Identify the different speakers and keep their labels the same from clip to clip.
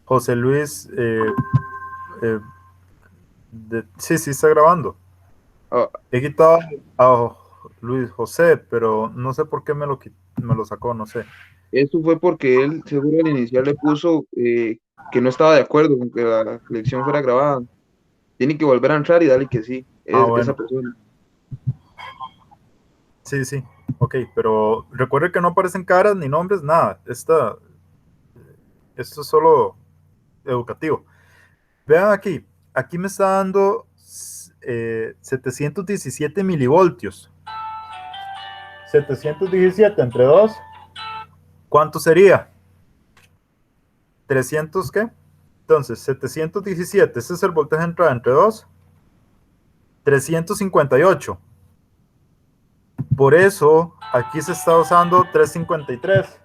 Speaker 1: José Luis, eh, sí, sí está grabando.
Speaker 2: Ah,
Speaker 1: He quitado a Luis José, pero no sé por qué me lo sacó, no sé.
Speaker 2: esto fue porque él, seguro al inicial le puso que no estaba de acuerdo con que la lección fuera grabada. Tiene que volver a entrar y darle que sí,
Speaker 1: Ah,
Speaker 2: es esa
Speaker 1: bueno,
Speaker 2: persona.
Speaker 1: sí, sí, ok, pero recuerde que no aparecen caras ni nombres, nada. Esto es solo educativo. Vean aquí, aquí me está dando 717 milivoltios. 717 entre 2, ¿cuánto sería? 300, ¿qué? Entonces, 717, ese es el voltaje de entrada entre 2, 358. Por eso, aquí se está usando 353.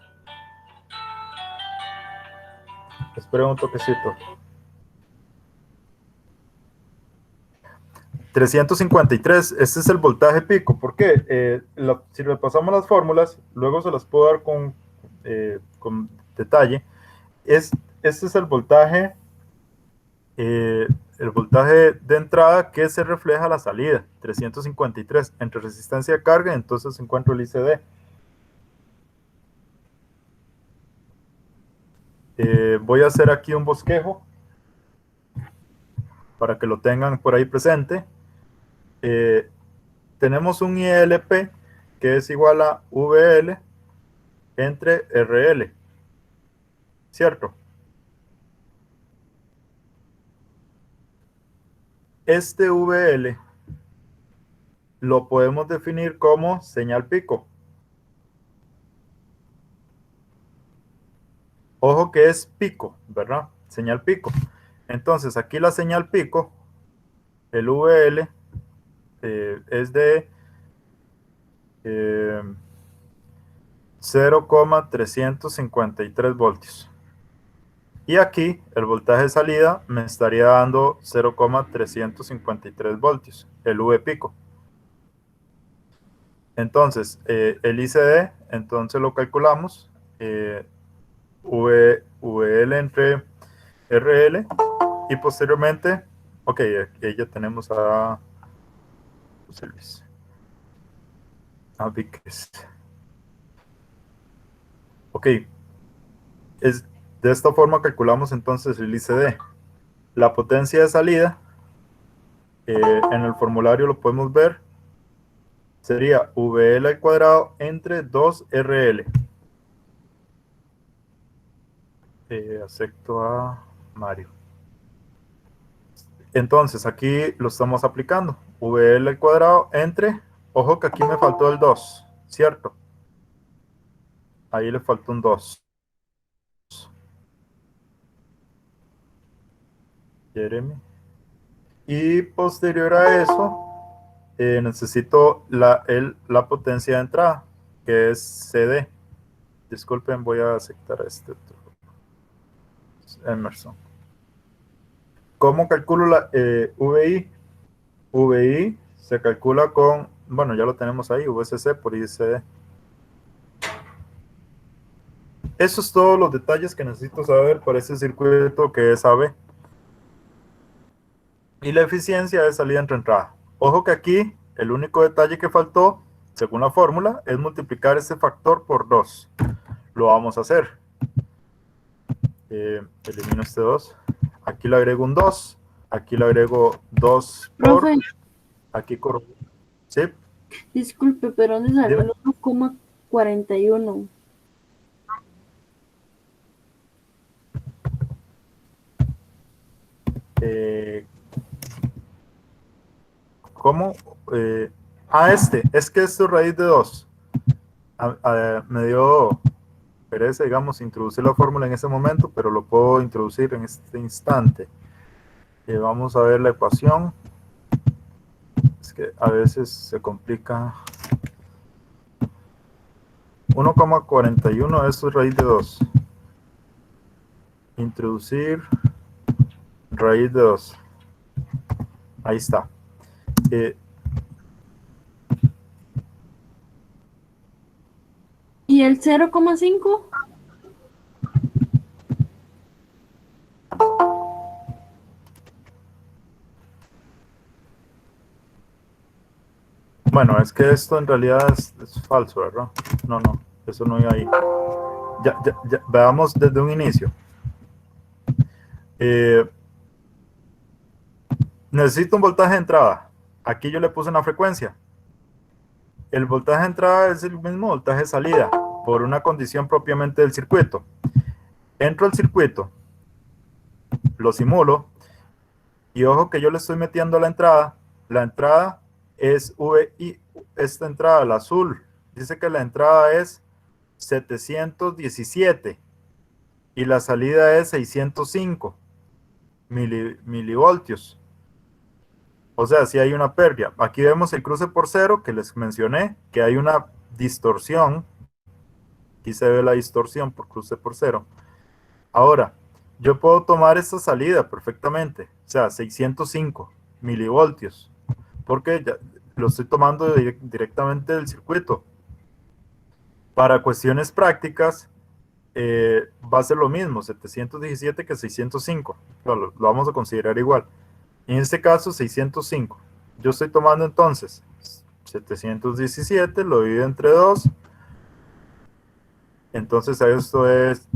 Speaker 1: Esperen un toquecito. 353, este es el voltaje pico. ¿Por qué? Si repasamos las fórmulas, luego se las puedo dar con detalle. Es, este es eh, el voltaje de entrada que se refleja a la salida, 353, entre resistencia de carga, entonces encuentro el ICD. Voy a hacer aquí un bosquejo para que lo tengan por ahí presente. Eh, tenemos un ILP que es igual a VL entre RL, ¿cierto? Este VL lo podemos definir como señal pico. Ojo que es pico, ¿verdad? Señal pico. Entonces aquí la señal pico, el VL, es de 0,353 voltios. Y aquí el voltaje de salida me estaría dando 0,353 voltios, el V pico. Entonces, el ICD, entonces lo calculamos, VL entre RL, y posteriormente, ok, aquí ya tenemos a José Luis, a Víquez. Ok, es, de esta forma calculamos entonces el ICD. La potencia de salida, en el formulario lo podemos ver, sería VL al cuadrado entre 2RL. Acepto a Mario. Entonces, aquí lo estamos aplicando. VL al cuadrado entre, ojo que aquí me faltó el 2, ¿cierto? Ahí le faltó un 2. Jeremy. Y posterior a eso, necesito la potencia de entrada, que es CD. Disculpen, voy a aceptar este otro. Emerson. ¿Cómo calculo la VI? VI se calcula con, bueno, ya lo tenemos ahí, VCC por ICD. Eso es todos los detalles que necesito saber para ese circuito que es AB. Y la eficiencia de salida entre entrada. Ojo que aquí el único detalle que faltó, según la fórmula, es multiplicar ese factor por 2. Lo vamos a hacer. Elimino este 2. Aquí le agrego un 2. Aquí le agrego 2 por.
Speaker 3: Profe,
Speaker 1: Aquí corro. ¿Sí?
Speaker 3: disculpe, pero ¿dónde salió
Speaker 1: Dime.
Speaker 3: el 1,41?
Speaker 1: Eh, ¿Cómo? Es que esto es raíz de 2. Me dio pereza, digamos, introducir la fórmula en ese momento, pero lo puedo introducir en este instante. Vamos a ver la ecuación. Es que a veces se complica. 1,41, eso es raíz de 2. Introducir raíz de 2. Ahí está. Eh,
Speaker 3: ¿Y el 0,5?
Speaker 1: bueno, es que esto en realidad es falso, ¿verdad? No, eso no iba ahí. Ya, veamos desde un inicio. Necesito un voltaje de entrada. Aquí yo le puse una frecuencia. El voltaje de entrada es el mismo voltaje de salida, por una condición propiamente del circuito. Entro al circuito, lo simulo, y ojo que yo le estoy metiendo la entrada. La entrada es VI, esta entrada, la azul, dice que la entrada es 717 y la salida es 605 milivoltios. O sea, si hay una pérdida. Aquí vemos el cruce por cero que les mencioné, que hay una distorsión. Aquí se ve la distorsión por cruce por cero. Ahora, yo puedo tomar esta salida perfectamente, o sea, 605 milivoltios, porque ya lo estoy tomando directamente del circuito. Para cuestiones prácticas, va a ser lo mismo, 717 que 605. Lo vamos a considerar igual. En este caso, 605. Yo estoy tomando entonces 717, lo divido entre 2. Entonces esto es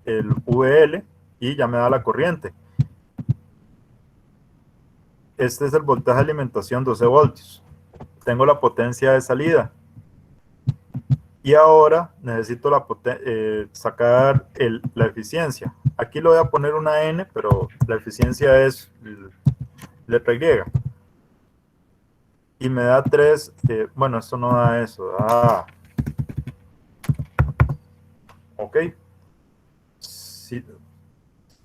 Speaker 1: el VL y ya me da la corriente. Este es el voltaje de alimentación 12 voltios. Tengo la potencia de salida. Y ahora necesito sacar la eficiencia. Aquí le voy a poner una N, pero la eficiencia es letra Y. Y me da 3, bueno, esto no da eso, da... Ok.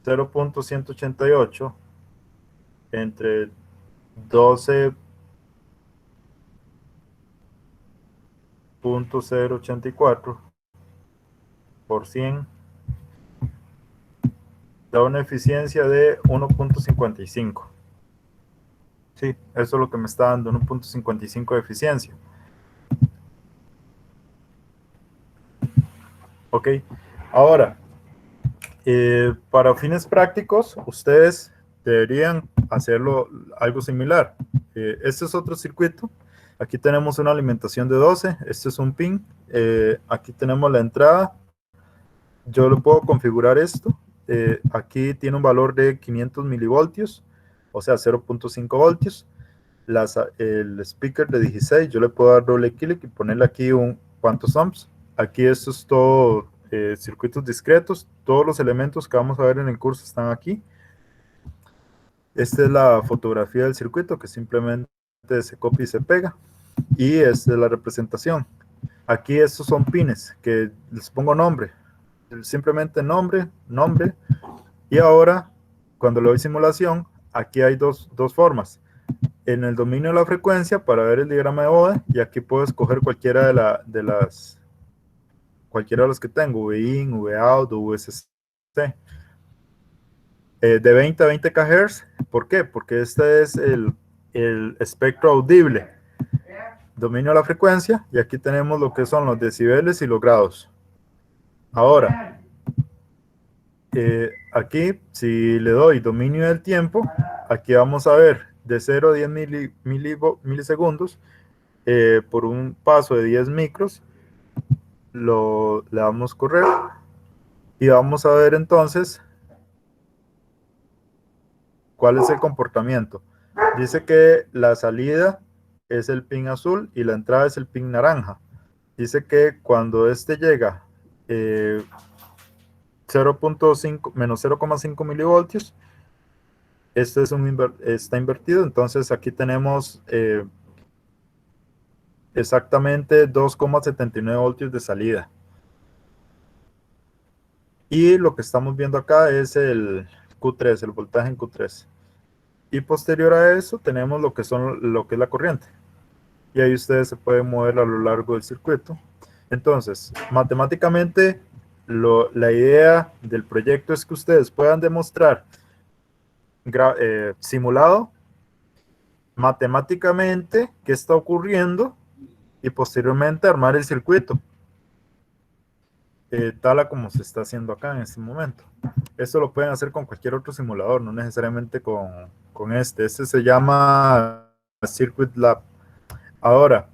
Speaker 1: 0.188 entre 12.084 por 100 da una eficiencia de 1.55. Sí, eso es lo que me está dando, 1.55 de eficiencia. Ok, ahora, para fines prácticos, ustedes deberían hacerlo algo similar. Este es otro circuito. Aquí tenemos una alimentación de 12. Este es un pin. Aquí tenemos la entrada. Yo lo puedo configurar esto. Aquí tiene un valor de 500 milivoltios, o sea, 0.5 voltios. El speaker de 16, yo le puedo dar doble clic y ponerle aquí cuántos ohms. Aquí esto es todo circuitos discretos. Todos los elementos que vamos a ver en el curso están aquí. Esta es la fotografía del circuito que simplemente se copia y se pega. Y esta es la representación. Aquí estos son pines que les pongo nombre. Simplemente nombre. Y ahora, cuando le doy simulación, aquí hay dos formas. En el dominio de la frecuencia para ver el diagrama de Bode, y aquí puedo escoger cualquiera de los que tengo, VIN, VOUT, VSC. De 20 a 20 kHz, ¿por qué? Porque este es el espectro audible. Dominio de la frecuencia, y aquí tenemos lo que son los decibeles y los grados. Ahora, aquí, si le doy dominio del tiempo, aquí vamos a ver de 0 a 10 milisegundos, por un paso de 10 micros, le damos correr, y vamos a ver entonces cuál es el comportamiento. Dice que la salida es el pin azul y la entrada es el pin naranja. Dice que cuando este llega 0.5 menos 0.5 milivoltios, este está invertido. Entonces aquí tenemos exactamente 2,79 voltios de salida. Y lo que estamos viendo acá es el Q3, el voltaje en Q3. Y posterior a eso tenemos lo que es la corriente. Y ahí ustedes se pueden mover a lo largo del circuito. Entonces, matemáticamente, la idea del proyecto es que ustedes puedan demostrar simulado matemáticamente qué está ocurriendo y posteriormente armar el circuito, tal a como se está haciendo acá en este momento. Esto lo pueden hacer con cualquier otro simulador, no necesariamente con este. Este se llama Circuit Lab. Ahora,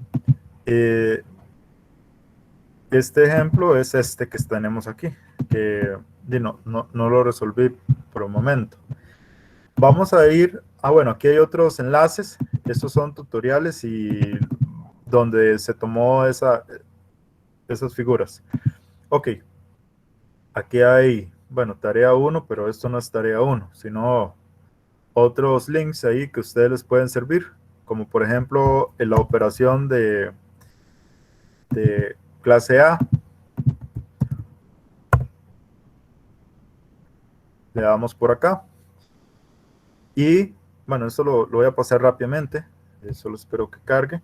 Speaker 1: Eh, este ejemplo es este que tenemos aquí, que no lo resolví por un momento. Vamos a ir, bueno, aquí hay otros enlaces, estos son tutoriales y donde se tomó esas figuras. Ok, aquí hay, bueno, tarea 1, pero esto no es tarea 1, sino otros links ahí que ustedes les pueden servir, como por ejemplo en la operación de clase A. Le damos por acá. Y bueno, esto lo voy a pasar rápidamente. Solo espero que cargue.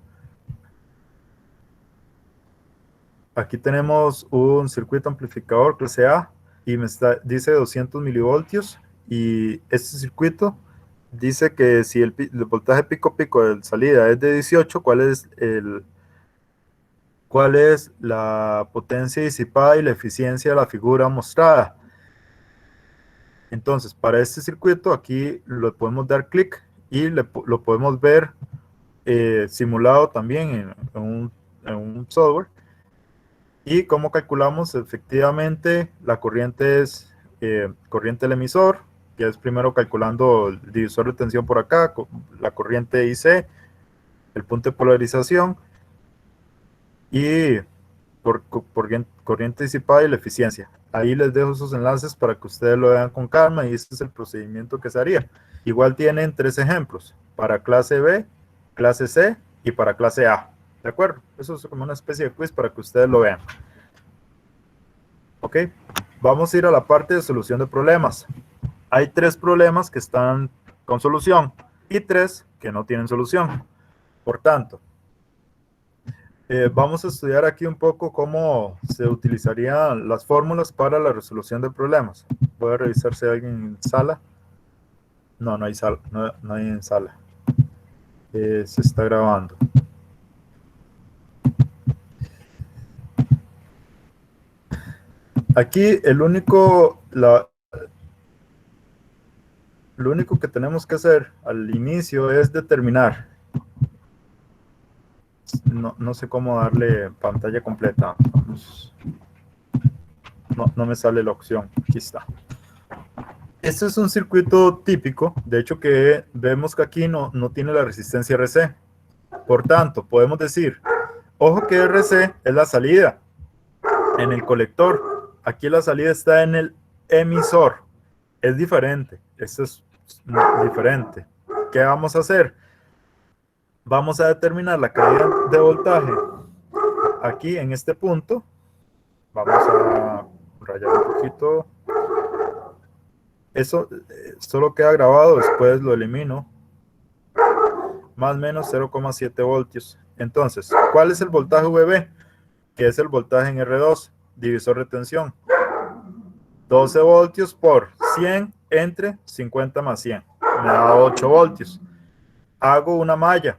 Speaker 1: Aquí tenemos un circuito amplificador clase A y dice 200 milivoltios. Y este circuito dice que si el voltaje pico de salida es de 18, ¿cuál es la potencia disipada y la eficiencia de la figura mostrada? Entonces, para este circuito aquí lo podemos dar clic y lo podemos ver simulado también en un software. Y como calculamos, efectivamente la corriente es corriente del emisor, que es primero calculando el divisor de tensión por acá, la corriente IC, el punto de polarización y corriente disipada y la eficiencia. Ahí les dejo esos enlaces para que ustedes lo vean con calma y este es el procedimiento que se haría. Igual tienen 3 ejemplos, para clase B, clase C y para clase A. ¿De acuerdo? Eso es como una especie de quiz para que ustedes lo vean. Ok, vamos a ir a la parte de solución de problemas. Hay 3 problemas que están con solución y 3 que no tienen solución. Por tanto, vamos a estudiar aquí un poco cómo se utilizarían las fórmulas para la resolución de problemas. Voy a revisar si hay alguien en sala. No, no hay sala. No hay en sala. Se está grabando. Aquí lo único que tenemos que hacer al inicio es determinar. No sé cómo darle pantalla completa. No me sale la opción. Aquí está. Este es un circuito típico. De hecho, que vemos que aquí no tiene la resistencia RC. Por tanto, podemos decir, ojo que RC es la salida en el colector. Aquí la salida está en el emisor. Es diferente. Esto es diferente. ¿Qué vamos a hacer? Vamos a determinar la caída de voltaje aquí en este punto. Vamos a rayar un poquito. Eso solo queda grabado, después lo elimino. Más o menos 0,7 voltios. Entonces, ¿cuál es el voltaje VB? Que es el voltaje en R2, divisor de tensión. 12 voltios por 100 entre 50 más 100. Me da 8 voltios. Hago una malla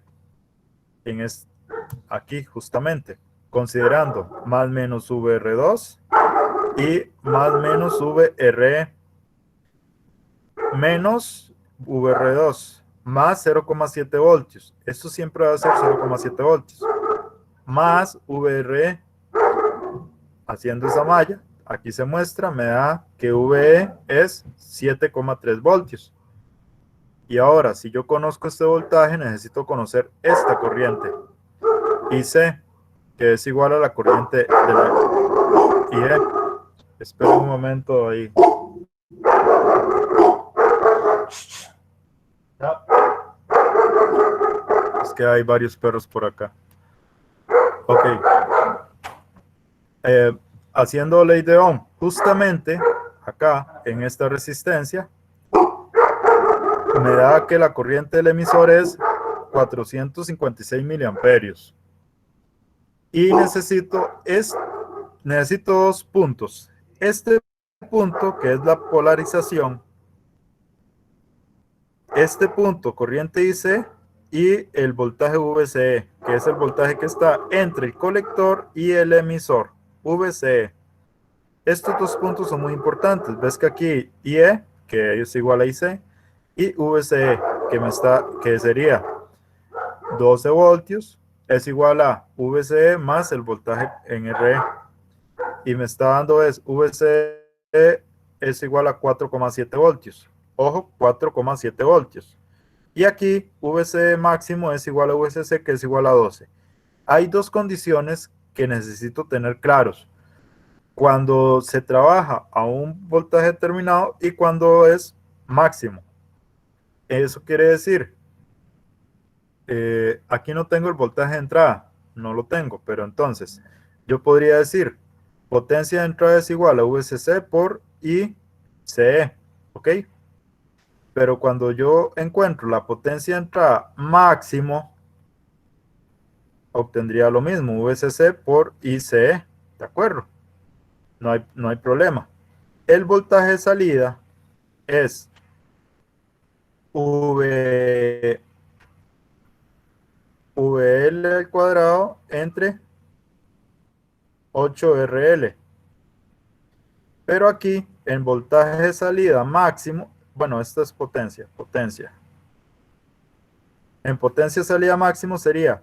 Speaker 1: aquí justamente, considerando más menos VR2 y más menos VRE menos VR2 más 0,7 voltios. Esto siempre va a ser 0,7 voltios. Más VRE, haciendo esa malla, aquí se muestra, me da que VE es 7,3 voltios. Y ahora, si yo conozco este voltaje, necesito conocer esta corriente. IC, que es igual a la corriente de la IE. Espera un momento ahí. Es que hay varios perros por acá. Ok. Haciendo ley de Ohm, justamente acá en esta resistencia, me da que la corriente del emisor es 456 miliamperios. Y necesito 2 puntos. Este punto, que es la polarización, este punto, corriente IC, y el voltaje VCE, que es el voltaje que está entre el colector y el emisor, VCE. Estos 2 puntos son muy importantes. Ves que aquí IE, que es igual a IC, y VCE, que sería 12 voltios es igual a VCE más el voltaje en RE. Y me está dando es VCE es igual a 4,7 voltios. Ojo, 4,7 voltios. Y aquí VCE máximo es igual a VCC, que es igual a 12. Hay dos condiciones que necesito tener claros. Cuando se trabaja a un voltaje determinado y cuando es máximo. Eso quiere decir, aquí no tengo el voltaje de entrada, no lo tengo, pero entonces yo podría decir potencia de entrada es igual a VCC por ICE, ¿ok? Pero cuando yo encuentro la potencia de entrada máximo, obtendría lo mismo, VCC por ICE, ¿de acuerdo? No hay problema. El voltaje de salida es VL al cuadrado entre 8RL. Pero aquí, en voltaje de salida máximo, bueno, esto es potencia. En potencia de salida máximo sería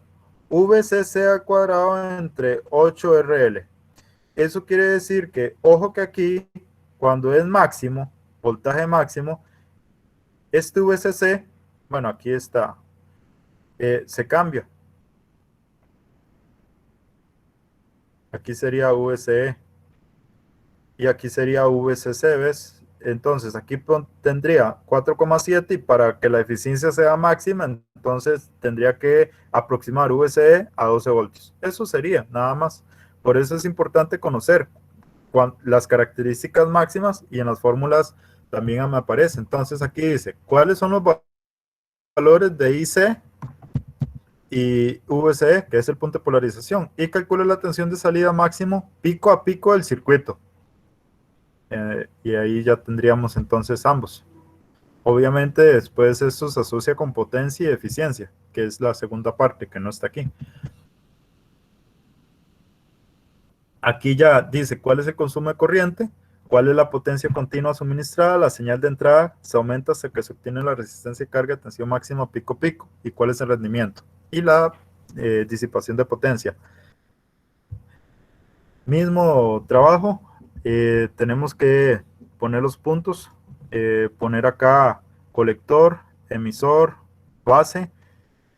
Speaker 1: VCC al cuadrado entre 8RL. Eso quiere decir que, ojo que aquí, cuando es máximo, voltaje máximo, este VCC, bueno, aquí está, se cambia. Aquí sería VCE y aquí sería VCC, ¿ves? Entonces aquí tendría 4,7 y para que la eficiencia sea máxima, entonces tendría que aproximar VCE a 12 voltios. Eso sería, nada más. Por eso es importante conocer las características máximas y en las fórmulas también me aparece. Entonces aquí dice, ¿cuáles son los valores de IC y VCE, que es el punto de polarización? Y calcula la tensión de salida máximo pico a pico del circuito. Y ahí ya tendríamos entonces ambos. Obviamente después esto se asocia con potencia y eficiencia, que es la segunda parte que no está aquí. Aquí ya dice cuál es el consumo de corriente, cuál es la potencia continua suministrada, la señal de entrada se aumenta hasta que se obtiene la resistencia de carga de tensión máxima pico pico, y cuál es el rendimiento, y la disipación de potencia. Mismo trabajo, tenemos que poner los puntos, poner acá colector, emisor, base.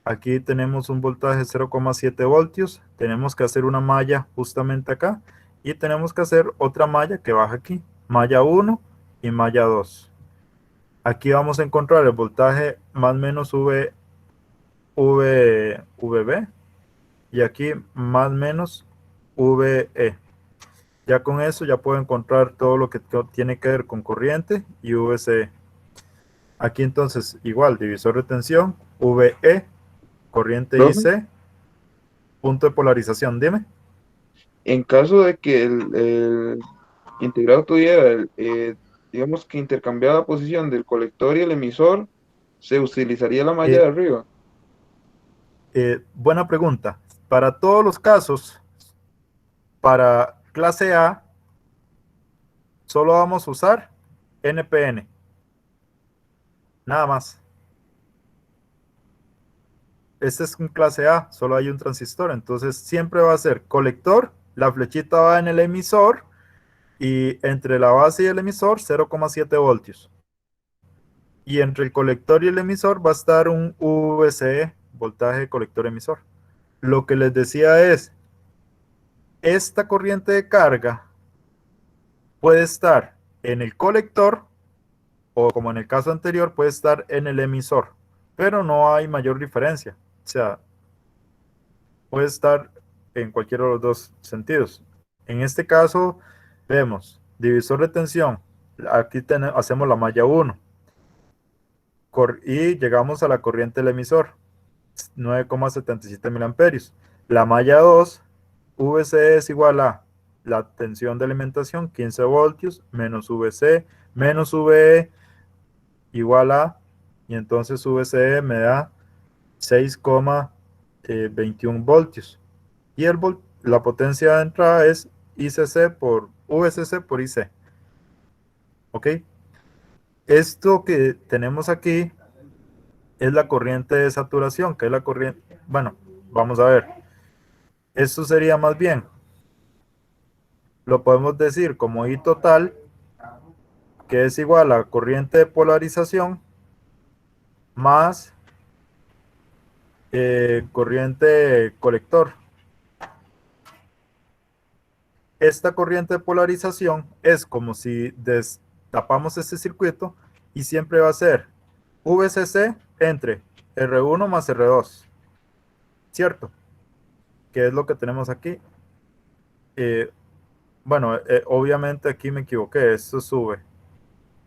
Speaker 1: Aquí tenemos un voltaje de 0,7 voltios, tenemos que hacer una malla justamente acá y tenemos que hacer otra malla que baja aquí, malla 1 y malla 2. Aquí vamos a encontrar el voltaje más menos VB y aquí más menos VE. Ya con eso ya puedo encontrar todo lo que tiene que ver con corriente y VCE. Aquí entonces igual, divisor de tensión, VE, corriente
Speaker 2: Profe,
Speaker 1: IC, punto de polarización, dime.
Speaker 2: en caso de que el integrado tuviera, digamos que intercambiada la posición del colector y el emisor, se utilizaría la malla
Speaker 1: Eh,
Speaker 2: de arriba.
Speaker 1: Buena pregunta. Para todos los casos, para clase A, solo vamos a usar NPN, nada más. Este es un clase A, solo hay un transistor, entonces siempre va a ser colector, la flechita va en el emisor y entre la base y el emisor 0,7 voltios. Y entre el colector y el emisor va a estar un VCE, voltaje colector emisor. Lo que les decía es, esta corriente de carga puede estar en el colector o, como en el caso anterior, puede estar en el emisor, pero no hay mayor diferencia. O sea, puede estar en cualquiera de los dos sentidos. En este caso, vemos divisor de tensión. Aquí hacemos la malla 1 y llegamos a la corriente del emisor, 9,77 miliamperios. La malla 2, VC es igual a la tensión de alimentación, 15 voltios, menos VC, menos VE, igual a, y entonces VCE me da 6,21 voltios. Y la potencia de entrada es ICC por VCC por IC. ¿Ok? Esto que tenemos aquí es la corriente de saturación, que es la corriente, bueno, vamos a ver. Esto sería más bien, lo podemos decir como I total, que es igual a corriente de polarización más corriente colector. Esta corriente de polarización es como si destapamos este circuito y siempre va a ser VCC entre R1 más R2, ¿cierto? Que es lo que tenemos aquí. Bueno, obviamente aquí me equivoqué, esto sube,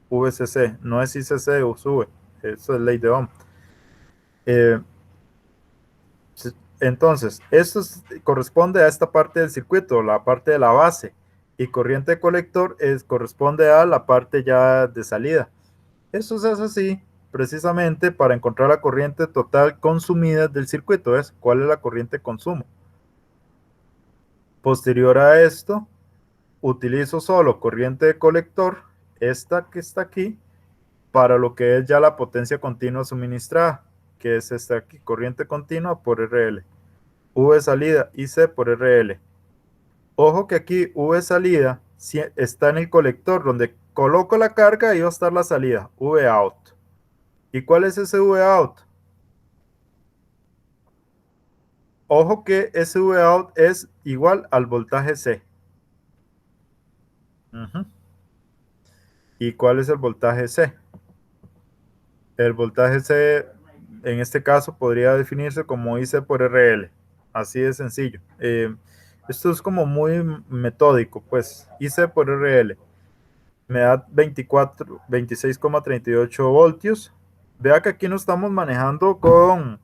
Speaker 1: VCC, no es ICC o sube, eso es ley de Ohm. Entonces, esto corresponde a esta parte del circuito, la parte de la base, y corriente de colector corresponde a la parte ya de salida. Eso se hace así precisamente para encontrar la corriente total consumida del circuito, es cuál es la corriente de consumo. Posterior a esto, utilizo solo corriente de colector, esta que está aquí, para lo que es ya la potencia continua suministrada, que es esta aquí, corriente continua por RL. V salida y C por RL. Ojo que aquí V salida está en el colector, donde coloco la carga y va a estar la salida, V out. ¿Y cuál es ese V out? Ojo que ese V out es igual al voltaje C. ¿Y cuál es el voltaje C? El voltaje C, en este caso, podría definirse como IC por RL. Así de sencillo. Esto es como muy metódico, pues. IC por RL. Me da 26,38 voltios. Vea que aquí no estamos manejando con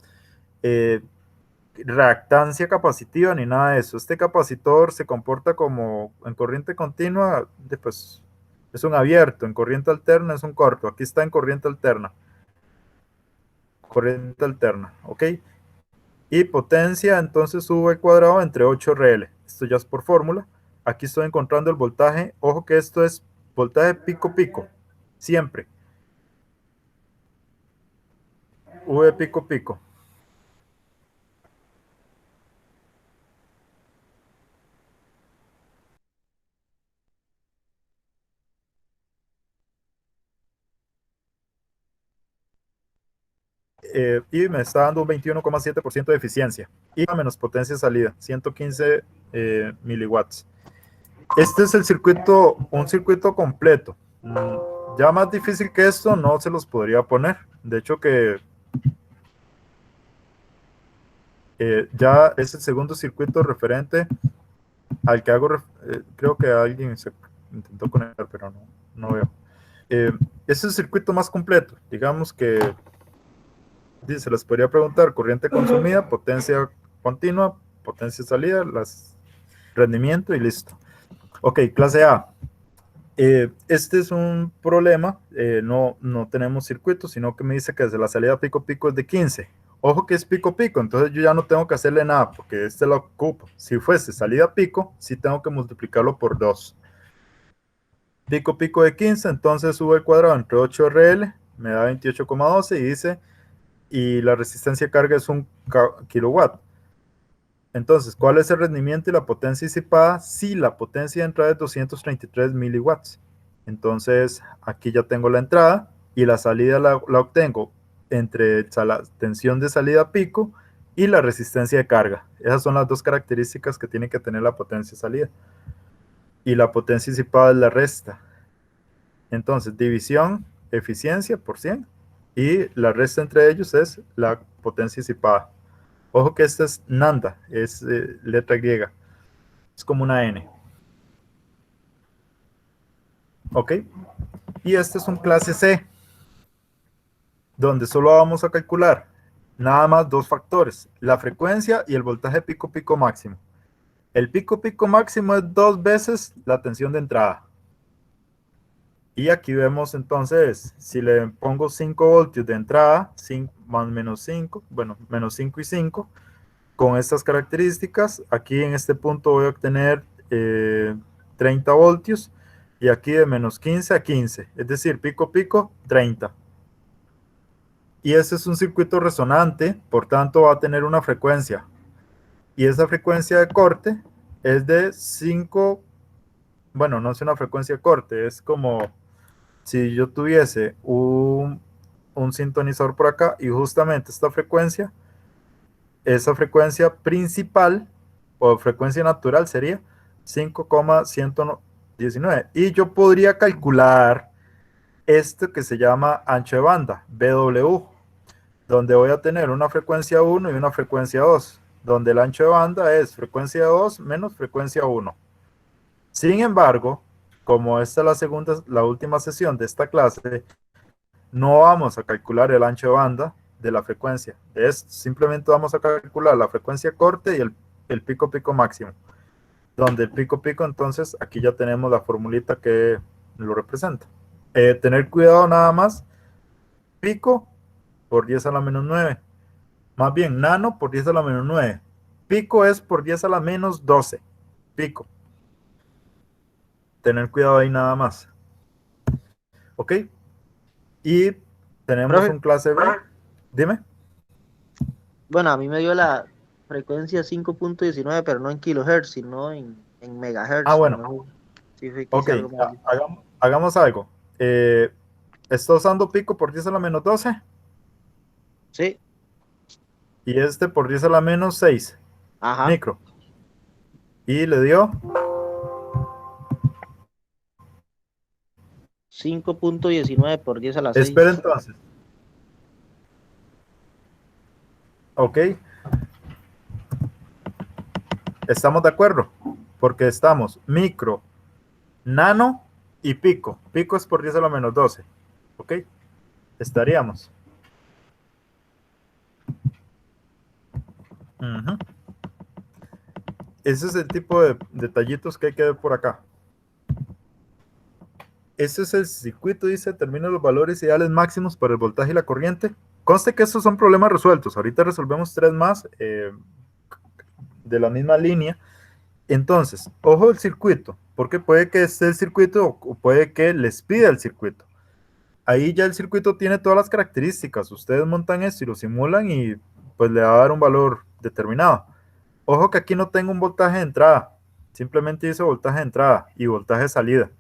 Speaker 1: reactancia capacitiva ni nada de eso. Este capacitor se comporta como en corriente continua, pues es un abierto, en corriente alterna es un corto. Aquí está en corriente alterna. Corriente alterna, ¿ok? Y potencia, entonces V cuadrado entre 8RL. Esto ya es por fórmula. Aquí estoy encontrando el voltaje. Ojo que esto es voltaje pico-pico. Siempre. V pico-pico. Y me está dando un 21,7% de eficiencia. Y menos potencia de salida, 115 miliwatts. Este es el circuito, un circuito completo. Ya más difícil que esto no se los podría poner. De hecho que ya es el segundo circuito referente al que hago, creo que alguien se intentó conectar, pero no veo. Es el circuito más completo. Digamos que se les podría preguntar corriente consumida, potencia continua, potencia salida, rendimiento y listo. Ok, clase A. Este es un problema, no tenemos circuito, sino que me dice que desde la salida pico-pico es de 15. Ojo que es pico-pico, entonces yo ya no tengo que hacerle nada, porque este lo ocupo. Si fuese salida pico, sí tengo que multiplicarlo por 2. Pico-pico de 15, entonces sube el cuadrado entre 8RL, me da 28,12 y dice, y la resistencia de carga es 1 kilowatt. Entonces, ¿cuál es el rendimiento y la potencia disipada? Sí, la potencia de entrada es 233 miliwatts. Entonces, aquí ya tengo la entrada y la salida la obtengo entre la tensión de salida pico y la resistencia de carga. Esas son las dos características que tiene que tener la potencia de salida. Y la potencia disipada es la resta. Entonces, división, eficiencia por 100 y la resta entre ellos es la potencia disipada. Ojo que esta es Nanda, es letra griega. Es como una N. ¿Ok? Y este es un clase C, donde solo vamos a calcular nada más dos factores, la frecuencia y el voltaje pico-pico máximo. El pico-pico máximo es 2 veces la tensión de entrada. Y aquí vemos entonces, si le pongo 5 voltios de entrada, 5 más menos 5, bueno, menos 5 y 5, con estas características, aquí en este punto voy a obtener 30 voltios, y aquí de menos 15 a 15, es decir, pico-pico, 30. Y este es un circuito resonante, por tanto va a tener una frecuencia. y esa frecuencia de corte es de 5, bueno, no es una frecuencia de corte, es como si yo tuviese un sintonizador por acá y justamente esa frecuencia principal o frecuencia natural sería 5,119 y yo podría calcular esto que se llama ancho de banda, BW, donde voy a tener una frecuencia 1 y una frecuencia 2, donde el ancho de banda es frecuencia 2 menos frecuencia 1. Sin embargo, como esta es la última sesión de esta clase, no vamos a calcular el ancho de banda de la frecuencia. Simplemente vamos a calcular la frecuencia corte y el pico pico máximo. Donde el pico pico, entonces, aquí ya tenemos la formulita que lo representa. Tener cuidado nada más, pico por 10 a la menos 9. Más bien, nano por 10 a la menos 9. Pico es por 10 a la menos 12. Pico. Tener cuidado ahí nada más. ¿Ok? Y tenemos
Speaker 4: Profe,
Speaker 1: un clase B. Dime.
Speaker 4: bueno, a mí me dio la frecuencia 5.19, pero no en kilohertz, sino en
Speaker 1: Ah,
Speaker 4: megahertz.
Speaker 1: bueno.
Speaker 4: No sé si fue que
Speaker 1: Ok.
Speaker 4: hice algo mal.
Speaker 1: Hagamos algo. Está usando pico por 10 a la menos 12
Speaker 4: Sí,
Speaker 1: y este por 10 a la menos 6
Speaker 4: ajá.
Speaker 1: micro. Y le dio
Speaker 4: 5.19 por 10 a la
Speaker 1: espera
Speaker 4: 6.
Speaker 1: entonces. Ok. Estamos de acuerdo. Porque estamos micro, nano y pico. Pico es por 10 a la menos 12. Ok. Estaríamos. Uh-huh. Ese es el tipo de detallitos que hay que ver por acá. Ese es el circuito, dice, determina los valores ideales máximos para el voltaje y la corriente. Conste que estos son problemas resueltos. Ahorita resolvemos 3 más de la misma línea. Entonces, ojo el circuito, porque puede que esté el circuito o puede que les pida el circuito. Ahí ya el circuito tiene todas las características. Ustedes montan esto y lo simulan y pues le va a dar un valor determinado. Ojo que aquí no tengo un voltaje de entrada. Simplemente dice voltaje de entrada y voltaje de salida.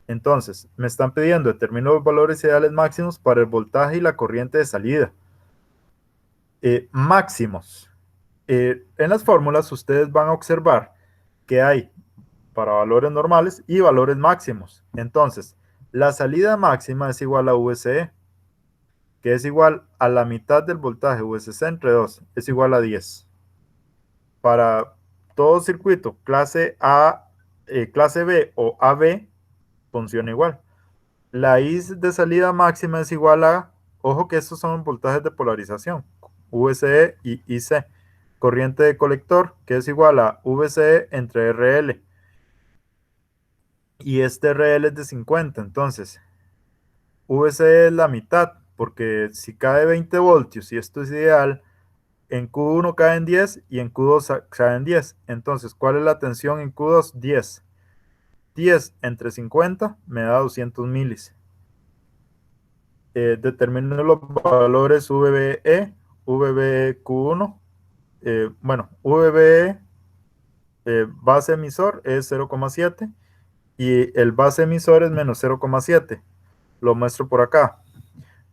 Speaker 1: Entonces, me están pidiendo determinar los valores ideales máximos para el voltaje y la corriente de salida. Máximos. En las fórmulas ustedes van a observar que hay para valores normales y valores máximos. Entonces, la salida máxima es igual a VCE, que es igual a la mitad del voltaje VCC entre 2, es igual a 10. Para todo circuito clase A, clase B o AB, funciona igual. La I de salida máxima es igual a, ojo que estos son voltajes de polarización, VCE y IC. Corriente de colector, que es igual a VCE entre RL. Y este RL es de 50, entonces VCE es la mitad, porque si cae 20 voltios y esto es ideal, en Q1 caen 10 y en Q2 caen 10. Entonces, ¿cuál es la tensión en Q2? 10. 10 entre 50 me da 200 milis. Determino los valores VBE, VBQ1. Bueno, VBE base emisor es 0,7 y el base emisor es menos 0,7. Lo muestro por acá.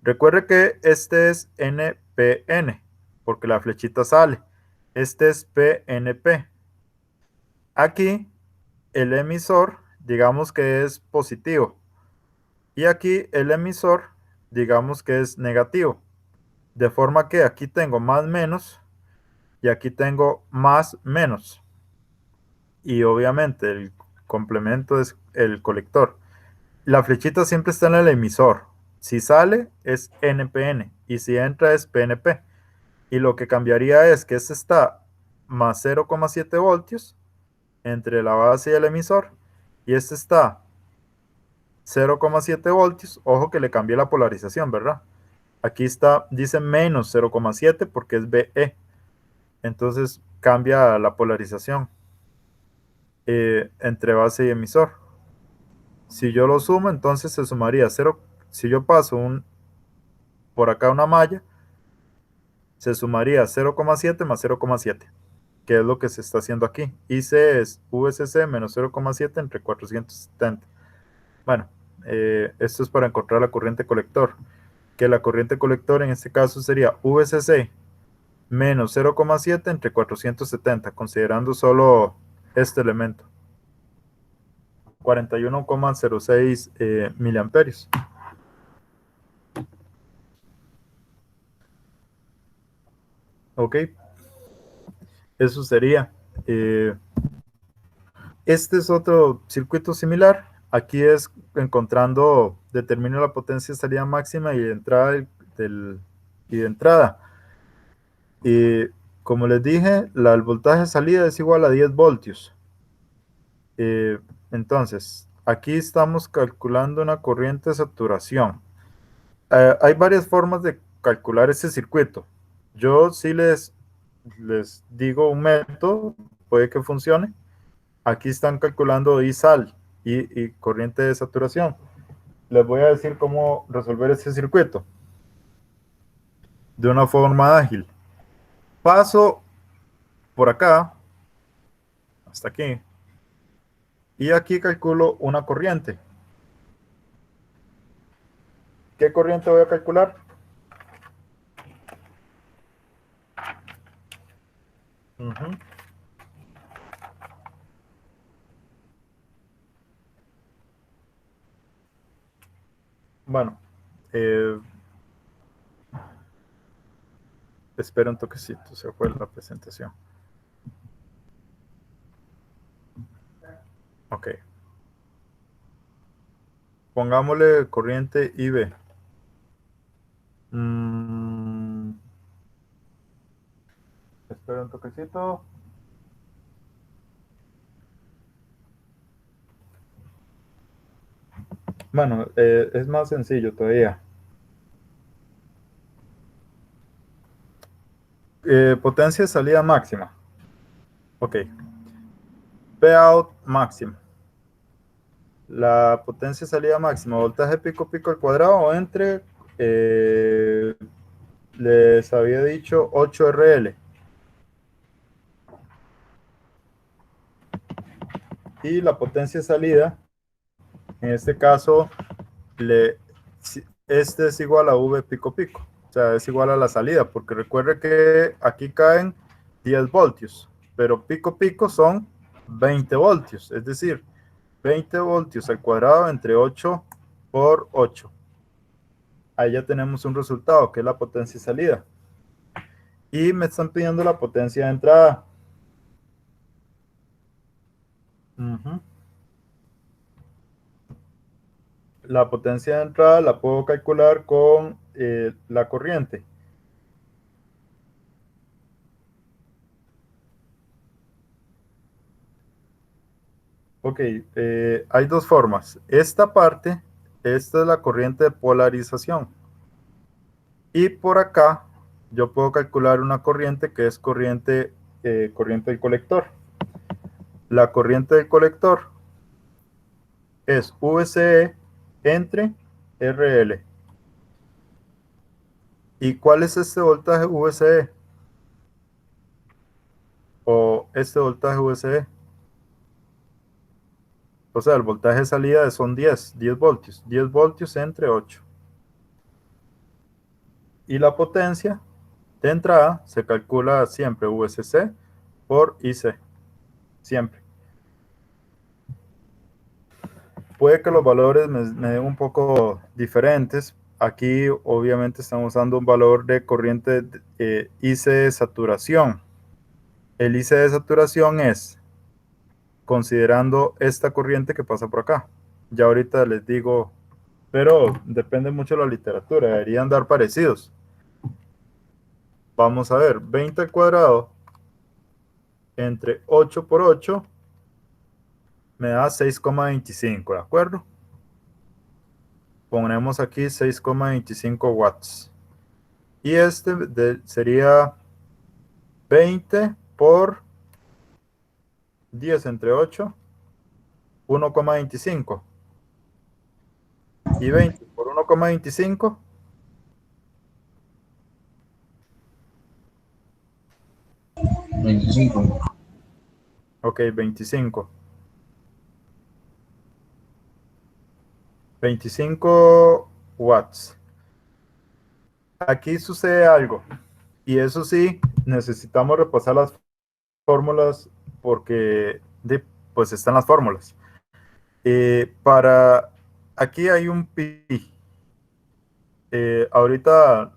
Speaker 1: Recuerde que este es NPN, porque la flechita sale. Este es PNP. Aquí el emisor, digamos que es positivo. Y aquí el emisor, digamos que es negativo. De forma que aquí tengo más menos y aquí tengo más menos. Y obviamente el complemento es el colector. La flechita siempre está en el emisor. Si sale es NPN y si entra es PNP. Y lo que cambiaría es que este está más 0,7 voltios entre la base y el emisor y este está 0,7 voltios. Ojo que le cambié la polarización, ¿verdad? Aquí está, dice menos 0,7 porque es BE. Entonces cambia la polarización entre base y emisor. Si yo lo sumo, entonces se sumaría 0. Si yo paso por acá una malla, se sumaría 0,7 más 0,7. que es lo que se está haciendo aquí. IC es VCC menos 0,7 entre 470. Bueno, esto es para encontrar la corriente colector, que la corriente colector en este caso sería VCC menos 0,7 entre 470, considerando solo este elemento. 41,06 miliamperios. Ok, eso sería. Este es otro circuito similar. Aquí es encontrando, determino la potencia de salida máxima y de entrada y de entrada. Y como les dije, el voltaje de salida es igual a 10 voltios. Entonces, aquí estamos calculando una corriente de saturación. Hay varias formas de calcular ese circuito. Yo sí les digo un método, puede que funcione. Aquí están calculando ISAL y corriente de saturación. Les voy a decir cómo resolver ese circuito de una forma ágil. Paso por acá, hasta aquí, y aquí calculo una corriente. ¿Qué corriente voy a calcular? Bueno, espera un toquecito, se fue la presentación. Ok. Pongámosle corriente IB. Espera un toquecito. Bueno, es más sencillo todavía. Potencia de salida máxima. Ok. Pout máximo. La potencia de salida máxima, voltaje pico pico al cuadrado entre, les había dicho 8 RL. Y la potencia de salida, en este caso, este es igual a V pico pico. O sea, es igual a la salida, porque recuerde que aquí caen 10 voltios, pero pico pico son 20 voltios, es decir, 20 voltios al cuadrado entre 8 por 8. Ahí ya tenemos un resultado, que es la potencia de salida. Y me están pidiendo la potencia de entrada. La potencia de entrada la puedo calcular con la corriente. Ok, hay dos formas. Esta parte, esta es la corriente de polarización. Y por acá, yo puedo calcular una corriente que es corriente del colector. La corriente del colector es VCE entre RL. ¿Y cuál es este voltaje VCE? O este voltaje VCE. O sea, el voltaje de salida son 10 voltios. 10 voltios entre 8. Y la potencia de entrada se calcula siempre VCC por IC. Siempre. Puede que los valores me den un poco diferentes. Aquí obviamente estamos usando un valor de corriente IC de saturación. El IC de saturación es considerando esta corriente que pasa por acá. Ya ahorita les digo, pero depende mucho de la literatura, deberían dar parecidos. Vamos a ver, 20 al cuadrado entre 8 por 8 me da 6,25, ¿de acuerdo? Ponemos aquí 6,25 watts. Y este sería 20 por 10 entre 8, 1,25. Y 20 por 1,25,
Speaker 5: 25.
Speaker 1: Ok, 25. 25 watts. Aquí sucede algo. Y eso sí, necesitamos repasar las fórmulas porque pues están las fórmulas. Aquí hay un pi. Ahorita,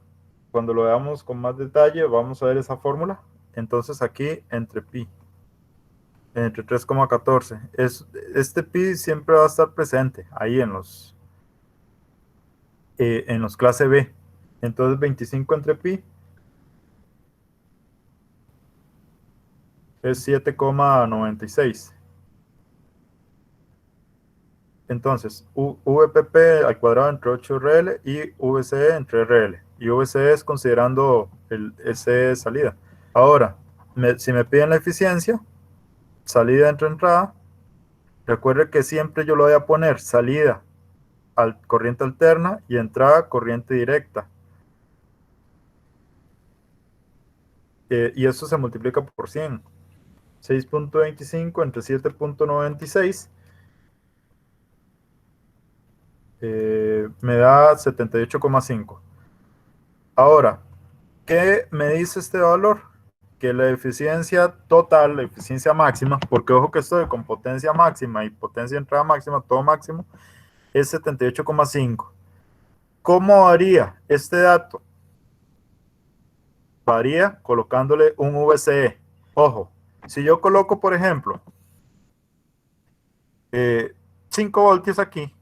Speaker 1: cuando lo veamos con más detalle, vamos a ver esa fórmula. Entonces aquí entre pi, entre 3,14. Este pi siempre va a estar presente ahí en los clase B. Entonces 25 entre pi es 7,96. Entonces, VPP al cuadrado entre 8RL y VCE entre RL. Y VCE es considerando el SE salida. Ahora, si me piden la eficiencia, salida entre entrada, recuerde que siempre yo lo voy a poner salida al corriente alterna y entrada corriente directa. Y eso se multiplica por 100. 6.25 entre 7.96 me da 78,5. Ahora, ¿qué me dice este valor? Que la eficiencia total, la eficiencia máxima, porque ojo que estoy con potencia máxima y potencia de entrada máxima, todo máximo, es 78,5. ¿Cómo varía este dato? Varía colocándole un VCE. Ojo, si yo coloco, por ejemplo, 5 voltios aquí,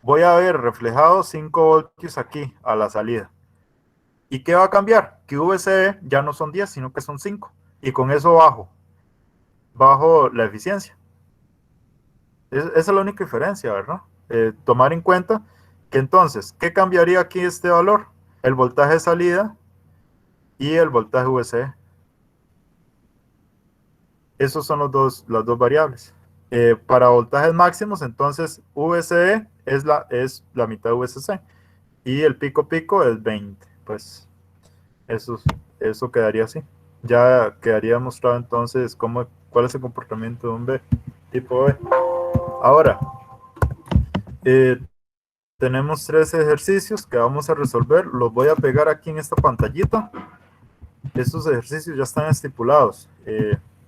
Speaker 1: voy a ver reflejado 5 voltios aquí a la salida. ¿Y qué va a cambiar? Que VCE ya no son 10, sino que son 5. Y con eso bajo la eficiencia. Esa es la única diferencia, ¿verdad? Tomar en cuenta que entonces, ¿qué cambiaría aquí este valor? El voltaje de salida y el voltaje VCE. Esos son las dos variables. Para voltajes máximos, entonces VCE es la mitad de VCC y el pico pico es 20. Pues eso quedaría así. Ya quedaría mostrado entonces cuál es el comportamiento de un B tipo B. Ahora, tenemos 3 ejercicios que vamos a resolver. Los voy a pegar aquí en esta pantallita. Estos ejercicios ya están estipulados.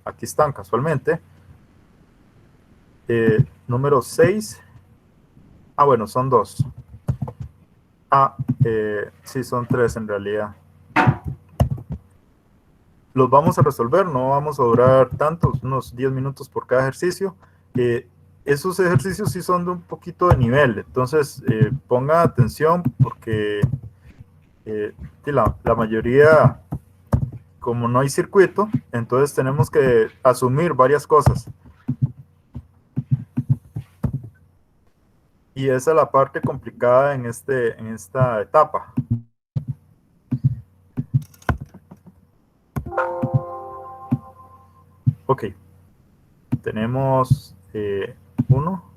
Speaker 1: Aquí están casualmente. Número 6. Bueno, son 2. Sí, son 3 en realidad. Los vamos a resolver, no vamos a durar tantos, unos 10 minutos por cada ejercicio. Esos ejercicios sí son de un poquito de nivel, entonces pongan atención porque la mayoría, como no hay circuito, entonces tenemos que asumir varias cosas. Y esa es la parte complicada en esta etapa. Ok, tenemos uno,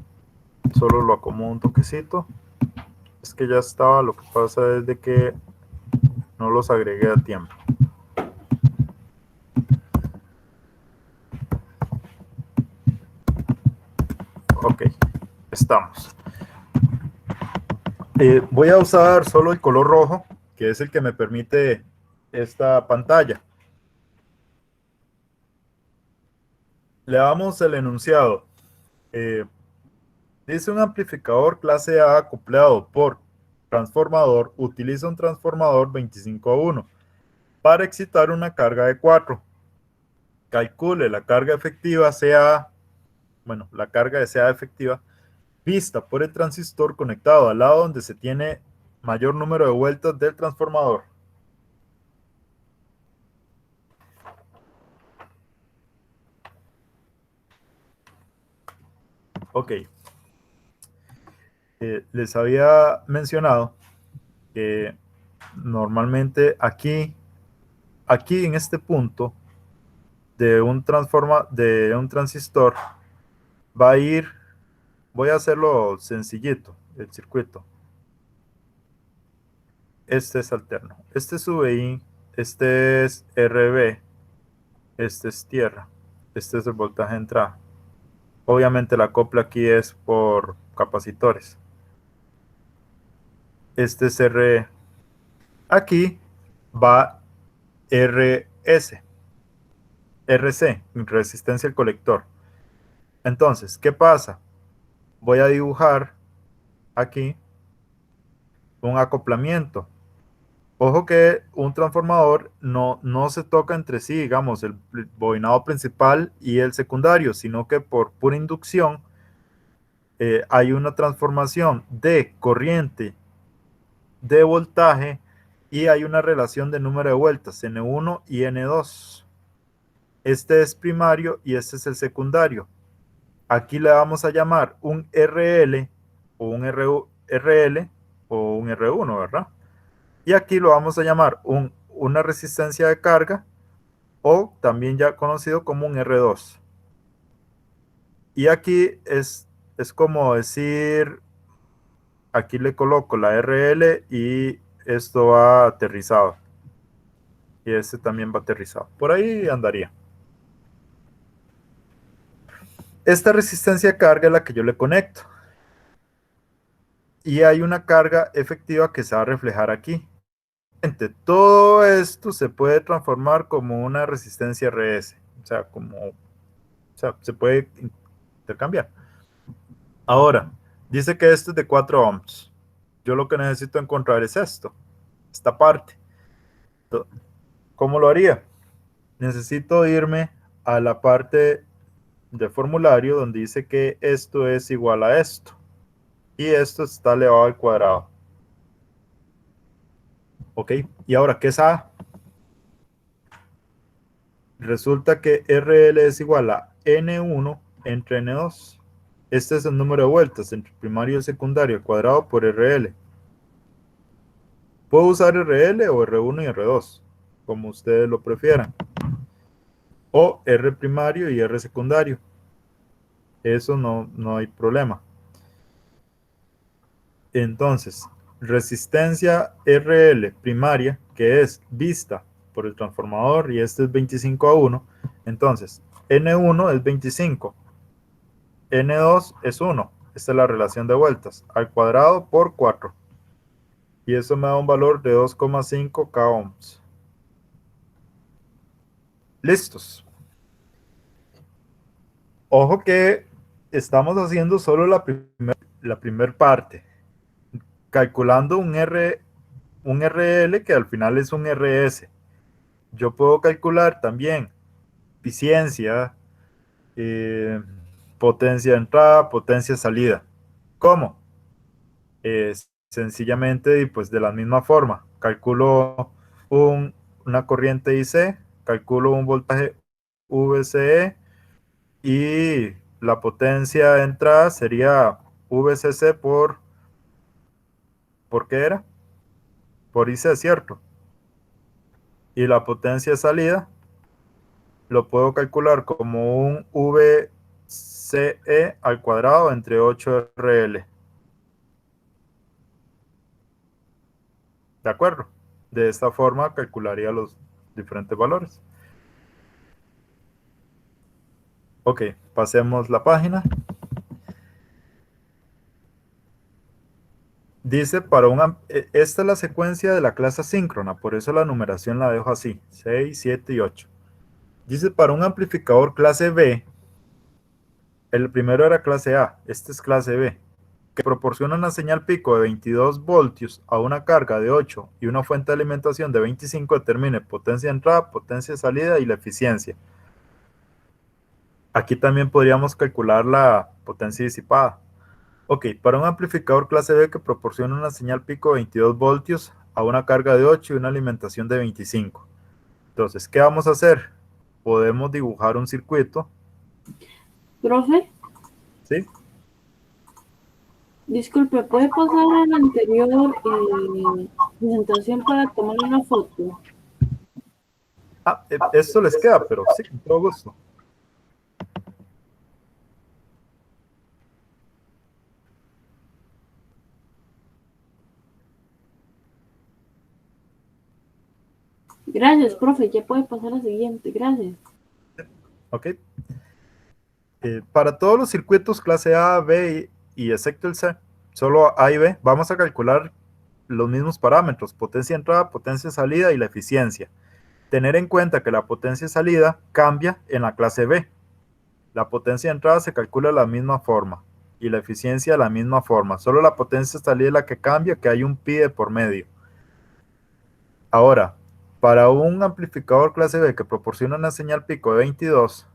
Speaker 1: solo lo acomodo un toquecito. Es que ya estaba, lo que pasa es de que no los agregué a tiempo. Ok, estamos. Voy a usar solo el color rojo, que es el que me permite esta pantalla. Le damos el enunciado. Dice un amplificador clase A acoplado por transformador, utiliza un transformador 25-1 para excitar una carga de 4. Calcule la carga efectiva la carga de CA efectiva vista por el transistor conectado al lado donde se tiene mayor número de vueltas del transformador. Ok. Les había mencionado que normalmente aquí en este punto de un transistor va a ir, voy a hacerlo sencillito, el circuito. Este es alterno, este es VI, este es RB, Este es tierra. Este es el voltaje de entrada. Obviamente la copla aquí es por capacitores. Este es R. Aquí va RS. RC, resistencia al colector. Entonces, ¿qué pasa? Voy a dibujar aquí un acoplamiento. Ojo que un transformador no se toca entre sí, digamos, el bobinado principal y el secundario, sino que por pura inducción hay una transformación de corriente, de voltaje, y hay una relación de número de vueltas, N1 y N2. Este es primario y este es el secundario. Aquí le vamos a llamar un RL o un RL o un R1, ¿verdad? Y aquí lo vamos a llamar una resistencia de carga o también ya conocido como un R2. Y aquí es como decir, aquí le coloco la RL y esto va aterrizado. Y este también va aterrizado. Por ahí andaría. Esta resistencia de carga es la que yo le conecto. Y hay una carga efectiva que se va a reflejar aquí. Todo esto se puede transformar como una resistencia RS. O sea, se puede intercambiar. Ahora, dice que esto es de 4 ohms. Yo lo que necesito encontrar es esta parte. ¿Cómo lo haría? Necesito irme a la parte de formulario donde dice que esto es igual a esto. Y esto está elevado al cuadrado. ¿Ok? Y ahora, ¿qué es A? Resulta que RL es igual a N1 entre N2. Este es el número de vueltas entre el primario y el secundario al cuadrado por RL. Puedo usar RL o R1 y R2, como ustedes lo prefieran. O R primario y R secundario. Eso no hay problema. Entonces, resistencia RL primaria, que es vista por el transformador, y este es 25 a 1. Entonces, N1 es 25. N2 es 1. Esta es la relación de vueltas. Al cuadrado por 4. Y eso me da un valor de 2,5 K ohms. Listos. Ojo que estamos haciendo solo la primera parte. Calculando un RL que al final es un RS. Yo puedo calcular también eficiencia, eh, potencia de entrada, potencia de salida. ¿Cómo? Sencillamente y pues de la misma forma. Calculo una corriente IC, calculo un voltaje VCE y la potencia de entrada sería VCC ¿por qué era? Por IC, ¿cierto? Y la potencia de salida lo puedo calcular como un VCE al cuadrado entre 8RL. ¿De acuerdo? De esta forma calcularía los diferentes valores. Ok, pasemos la página. Dice esta es la secuencia de la clase asíncrona, por eso la numeración la dejo así, 6, 7 y 8. Dice para un amplificador clase B, el primero era clase A, este es clase B, que proporciona una señal pico de 22 voltios a una carga de 8 y una fuente de alimentación de 25, determine potencia de entrada, potencia de salida y la eficiencia. Aquí también podríamos calcular la potencia disipada. Ok, para un amplificador clase B que proporciona una señal pico de 22 voltios a una carga de 8 y una alimentación de 25. Entonces, ¿qué vamos a hacer? Podemos dibujar un circuito,
Speaker 3: Profe,
Speaker 1: ¿sí?
Speaker 3: disculpe, ¿puede pasar a la anterior presentación para tomar una foto?
Speaker 1: Esto les queda, pero sí, con todo gusto.
Speaker 3: Gracias, profe, ya puede pasar a la siguiente, gracias.
Speaker 1: ¿Ok? Para todos los circuitos clase A, B y excepto el C, solo A y B, vamos a calcular los mismos parámetros, potencia de entrada, potencia de salida y la eficiencia. Tener en cuenta que la potencia de salida cambia en la clase B. La potencia de entrada se calcula de la misma forma y la eficiencia de la misma forma. Solo la potencia de salida es la que cambia, que hay un pi de por medio. Ahora, para un amplificador clase B que proporciona una señal pico de 22,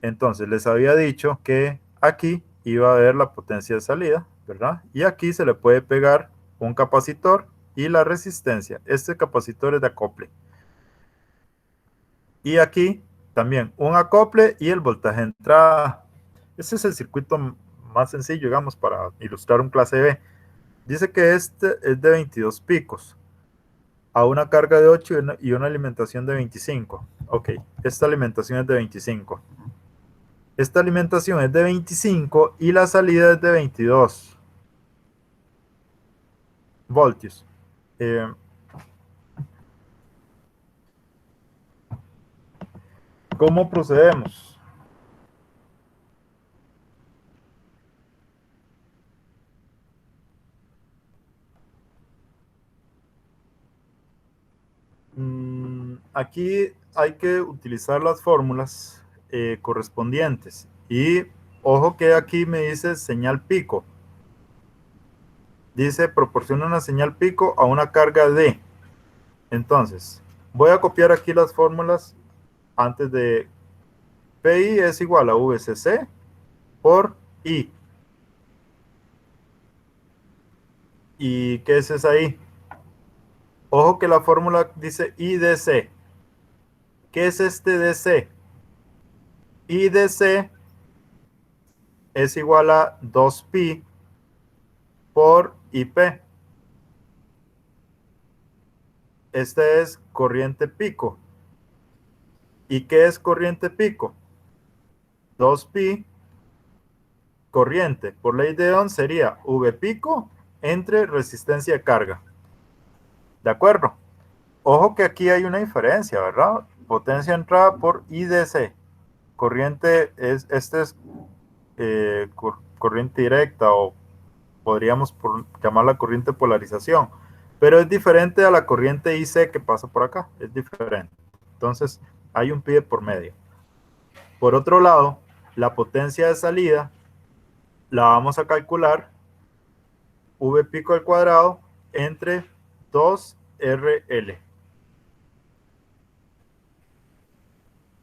Speaker 1: entonces les había dicho que aquí iba a haber la potencia de salida, ¿verdad? Y aquí se le puede pegar un capacitor y la resistencia. Este capacitor es de acople. Y aquí también un acople y el voltaje de entrada. Este es el circuito más sencillo, digamos, para ilustrar un clase B. Dice que este es de 22 picos a una carga de 8 y una alimentación de 25. Ok, esta alimentación es de 25. Esta alimentación es de 25 y la salida es de 22 voltios. ¿Cómo procedemos? Aquí hay que utilizar las fórmulas correspondientes. Y ojo que aquí me dice señal pico. Dice proporciona una señal pico a una carga de. Entonces, voy a copiar aquí las fórmulas antes de PI es igual a VCC por I. ¿Y qué es esa I? Ojo que la fórmula dice IDC. ¿Qué es este DC? IDC es igual a 2pi por IP. Este es corriente pico. ¿Y qué es corriente pico? 2pi corriente por ley de Ohm sería V pico entre resistencia de carga. ¿De acuerdo? Ojo que aquí hay una diferencia, ¿verdad? Potencia entrada por IDC. Corriente este es corriente directa o podríamos llamarla corriente polarización, pero es diferente a la corriente IC que pasa por acá, es diferente. Entonces hay un pi por medio. Por otro lado, la potencia de salida la vamos a calcular V pico al cuadrado entre 2RL.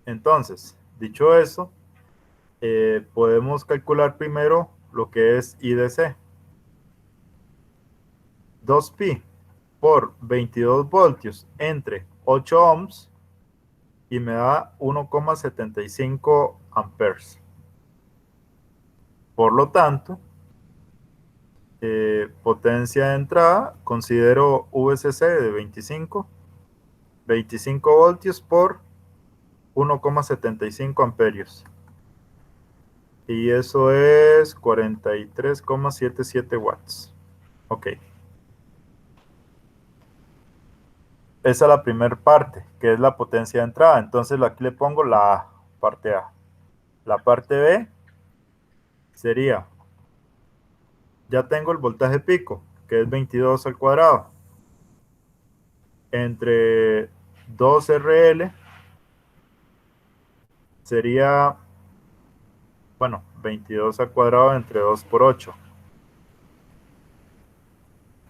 Speaker 1: Entonces, dicho eso, podemos calcular primero lo que es IDC. 2pi por 22 voltios entre 8 ohms y me da 1,75 amperes. Por lo tanto, potencia de entrada, considero VCC de 25 voltios por 1,75 amperios. Y eso es 43,77 watts. Ok. Esa es la primera parte, que es la potencia de entrada. Entonces aquí le pongo la parte A. La parte B sería, ya tengo el voltaje pico, que es 22 al cuadrado, entre 2RL sería, bueno, 22 al cuadrado entre 2 por 8.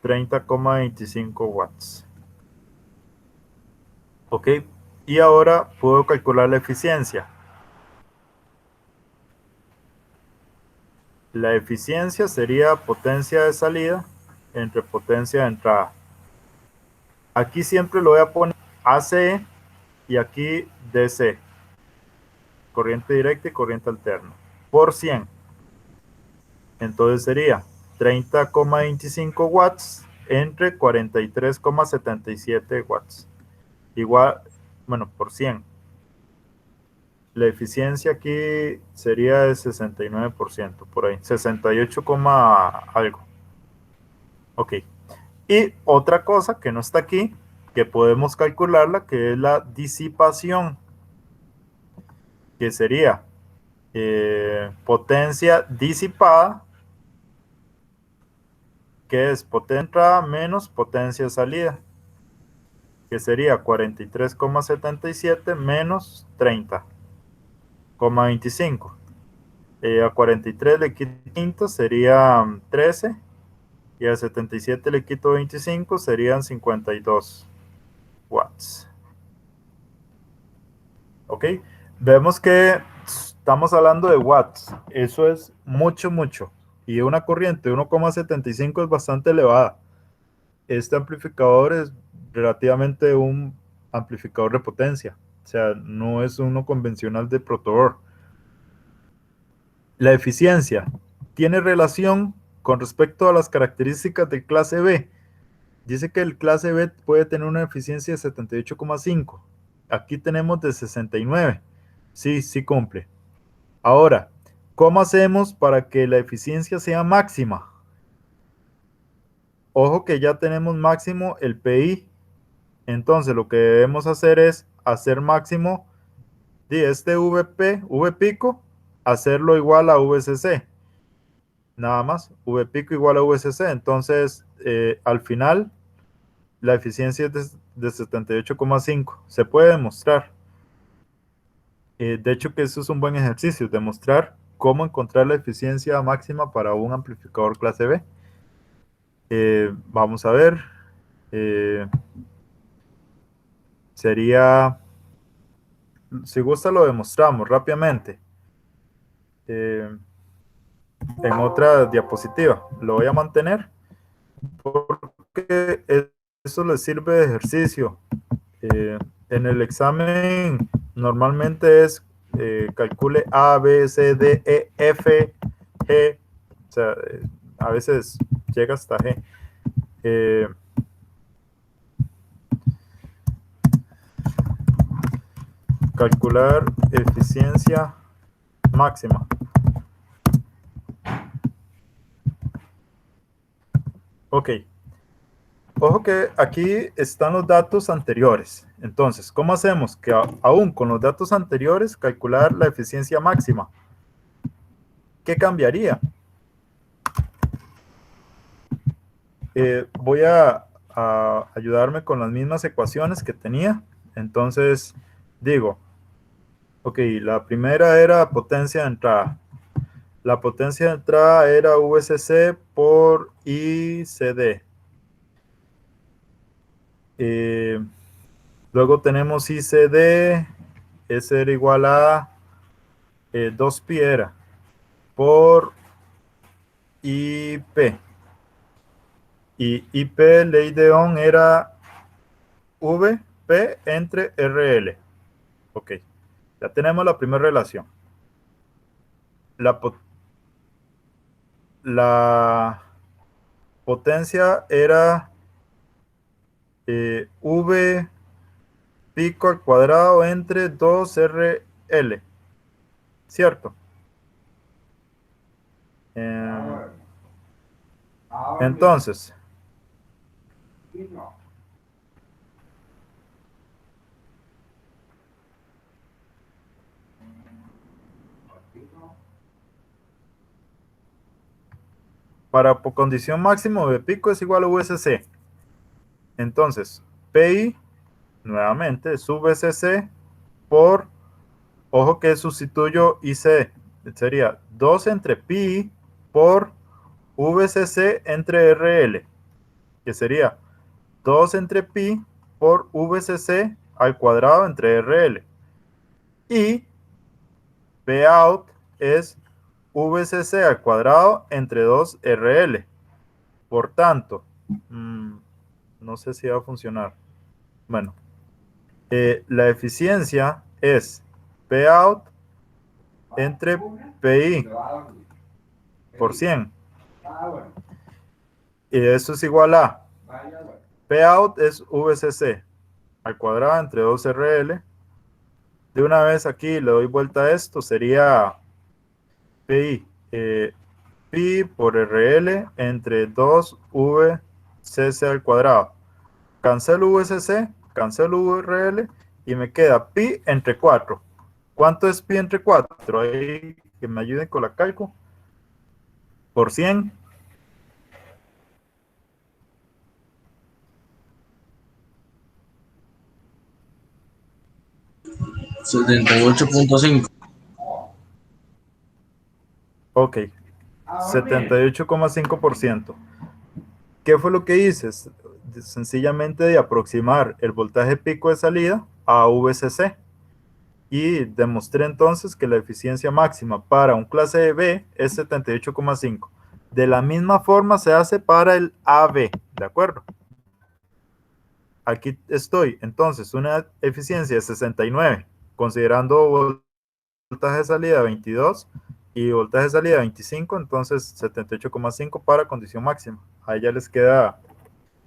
Speaker 1: 30,25 watts. Ok, y ahora puedo calcular la eficiencia. La eficiencia sería potencia de salida entre potencia de entrada. Aquí siempre lo voy a poner AC y aquí DC. Corriente directa y corriente alterna. Por 100. Entonces sería 30,25 watts entre 43,77 watts. Igual, bueno, por 100. La eficiencia aquí sería de 69%, por ahí. 68, algo. Ok. Y otra cosa que no está aquí, que podemos calcularla, que es la disipación. que sería potencia disipada, que es potencia entrada menos potencia salida, que sería 43,77 menos 30,25. A 43 le quito 5 serían 13, y a 77 le quito 25 serían 52 watts. Ok, vemos que estamos hablando de watts, eso es mucho, mucho, y una corriente de 1,75 es bastante elevada. Este amplificador es relativamente un amplificador de potencia, o sea, no es uno convencional de protoboard. La eficiencia tiene relación con respecto a las características del clase B. Dice que el clase B puede tener una eficiencia de 78,5. Aquí tenemos de 69. Sí, sí cumple. Ahora, ¿cómo hacemos para que la eficiencia sea máxima? Ojo que ya tenemos máximo el PI. Entonces lo que debemos hacer es hacer máximo de este VP, V pico, hacerlo igual a VCC. Nada más, V pico igual a VCC. Entonces, al final, la eficiencia es de 78,5. Se puede demostrar. De hecho, que eso es un buen ejercicio, demostrar cómo encontrar la eficiencia máxima para un amplificador clase B. Vamos a ver. Sería, si gusta lo demostramos rápidamente. En otra diapositiva. Lo voy a mantener porque eso les sirve de ejercicio. En el examen normalmente es calcule A, B, C, D, E, F, G. O sea, a veces llega hasta G. Calcular eficiencia máxima. Ok. Ojo que aquí están los datos anteriores. Entonces, ¿cómo hacemos que aún con los datos anteriores calcular la eficiencia máxima? ¿Qué cambiaría? Voy a ayudarme con las mismas ecuaciones que tenía. Entonces, digo, ok, la primera era potencia de entrada. La potencia de entrada era VCC por ICD. Luego tenemos ICD, ese era igual a 2pi era por IP. Y IP, ley de Ohm, era VP entre RL. Ok, ya tenemos la primera relación. La potencia era V pico al cuadrado entre 2RL, ¿cierto? Entonces, para condición máximo de pico es igual a VCC. Entonces, PI, nuevamente, es VCC por, ojo que sustituyo IC, sería 2 entre pi por VCC entre RL, que sería 2 entre pi por VCC al cuadrado entre RL. Y Pout es VCC al cuadrado entre 2RL. Por tanto, no sé si va a funcionar. Bueno, la eficiencia es Pout entre PI por 100. Y eso es igual a Pout es VCC al cuadrado entre 2RL. De una vez aquí le doy vuelta a esto, sería PI, pi por RL entre 2VCC al cuadrado. Cancelo VCC, cancelo VRL y me queda pi entre 4. ¿Cuánto es pi entre 4? Ahí que me ayuden con la cálculo. Por 100.
Speaker 5: $78.5.
Speaker 1: Ok, 78,5%. ¿Qué fue lo que hice? Sencillamente de aproximar el voltaje pico de salida a VCC y demostré entonces que la eficiencia máxima para un clase B es 78,5. De la misma forma se hace para el AB, ¿de acuerdo? Aquí estoy, entonces, una eficiencia de 69, considerando voltaje de salida 22 y voltaje de salida 25, entonces 78,5 para condición máxima. Ahí ya les queda,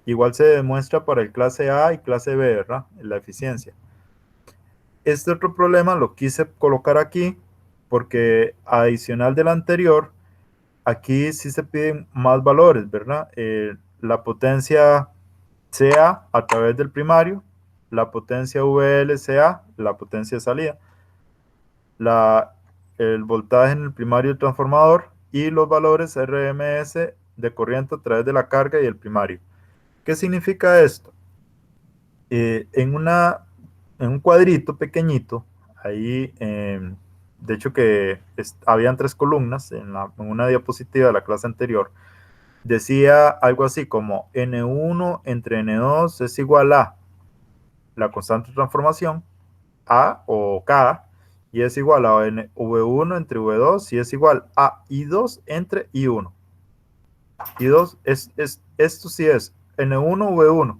Speaker 1: igual se demuestra para el clase A y clase B, ¿verdad? La eficiencia. Este otro problema lo quise colocar aquí porque adicional del anterior, aquí sí se piden más valores, ¿verdad? La potencia CA a través del primario, la potencia VLCA, la potencia de salida, el voltaje en el primario del transformador y los valores RMS de corriente a través de la carga y el primario. ¿Qué significa esto? En un cuadrito pequeñito, ahí, de hecho que habían 3 columnas en una diapositiva de la clase anterior, decía algo así como N1 entre N2 es igual a la constante de transformación, A o K, y es igual a V1 entre V2 y es igual a I2 entre I1. I2 esto sí es N1 V1,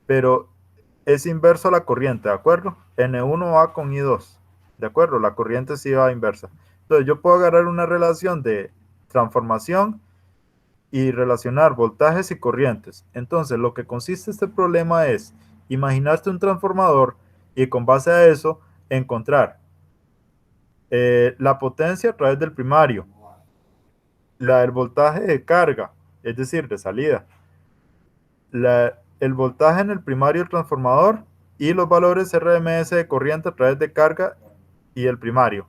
Speaker 1: pero es inverso a la corriente, ¿de acuerdo? N1 va con I2, ¿de acuerdo? La corriente sí va inversa. Entonces yo puedo agarrar una relación de transformación y relacionar voltajes y corrientes. Entonces lo que consiste este problema es imaginarte un transformador y con base a eso encontrar la potencia a través del primario, la del voltaje de carga, es decir, de salida, el voltaje en el primario del transformador y los valores RMS de corriente a través de carga y el primario,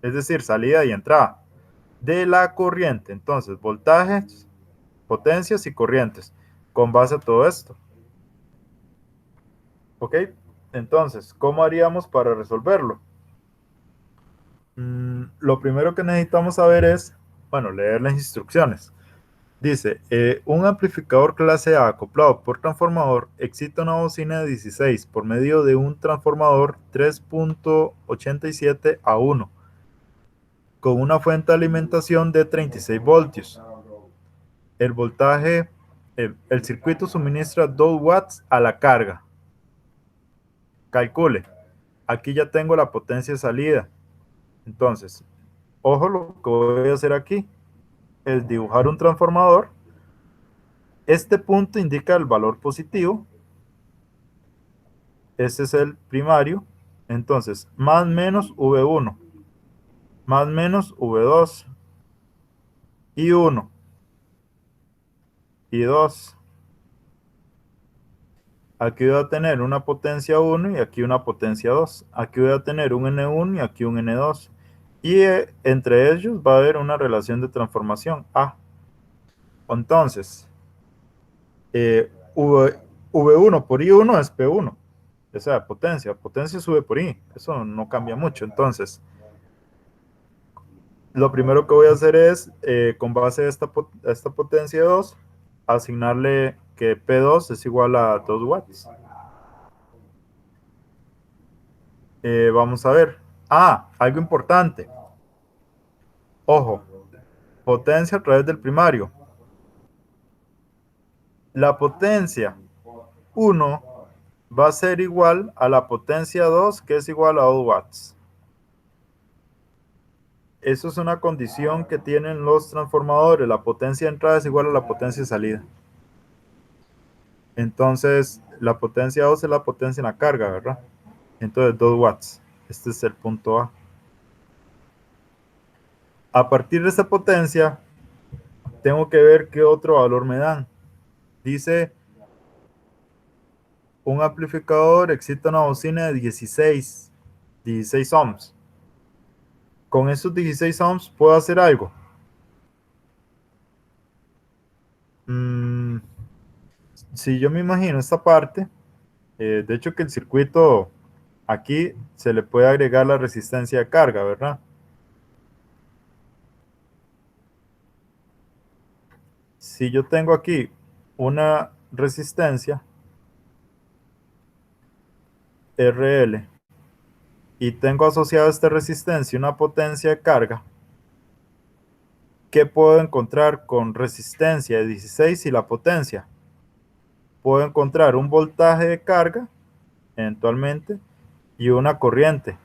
Speaker 1: es decir, salida y entrada de la corriente. Entonces, voltajes, potencias y corrientes con base a todo esto. ¿Ok? Entonces, ¿cómo haríamos para resolverlo? Lo primero que necesitamos saber es, bueno, leer las instrucciones. Dice, un amplificador clase A acoplado por transformador excita una bocina de 16 por medio de un transformador 3.87 a 1 con una fuente de alimentación de 36 voltios. El voltaje, el circuito suministra 2 watts a la carga. Calcule. Aquí ya tengo la potencia de salida. Entonces, ojo, lo que voy a hacer aquí es dibujar un transformador. Este punto indica el valor positivo. Este es el primario. Entonces, más menos V1, más menos V2, y 1, y 2. Aquí voy a tener una potencia 1 y aquí una potencia 2. Aquí voy a tener un N1 y aquí un N2. Y entre ellos va a haber una relación de transformación A. Entonces, V1 por I1 es P1. O sea, potencia sube por I. Eso no cambia mucho. Entonces, lo primero que voy a hacer es, con base a esta potencia 2, asignarle que P2 es igual a 2 watts. Vamos a ver. Algo importante. Ojo, potencia a través del primario. La potencia 1 va a ser igual a la potencia 2, que es igual a 2 watts. Eso es una condición que tienen los transformadores. La potencia de entrada es igual a la potencia de salida. Entonces, la potencia 2 es la potencia en la carga, ¿verdad? Entonces, 2 watts. Este es el punto A. A partir de esa potencia, tengo que ver qué otro valor me dan. Dice, un amplificador excita una bocina de 16 ohms. con esos 16 ohms puedo hacer algo. Si yo me imagino esta parte, de hecho que el circuito aquí se le puede agregar la resistencia de carga, ¿verdad? Si yo tengo aquí una resistencia RL y tengo asociado a esta resistencia una potencia de carga, ¿qué puedo encontrar con resistencia de 16 y la potencia? Puedo encontrar un voltaje de carga, eventualmente, y una corriente.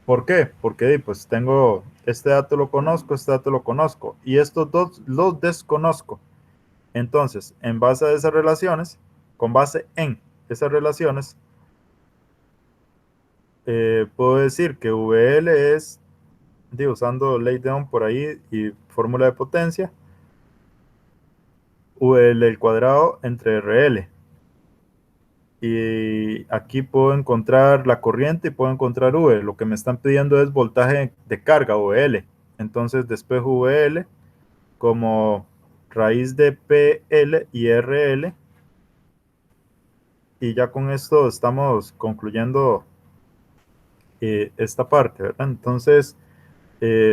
Speaker 1: ¿Por qué? Porque pues tengo, este dato lo conozco, este dato lo conozco, y estos dos los desconozco. Entonces, en base a esas relaciones, con base en esas relaciones, puedo decir que VL es, usando ley de Ohm por ahí y fórmula de potencia, VL al cuadrado entre RL. Y aquí puedo encontrar la corriente y puedo encontrar V. Lo que me están pidiendo es voltaje de carga, VL. Entonces despejo VL como raíz de PL y RL. Y ya con esto estamos concluyendo esta parte, ¿verdad? Entonces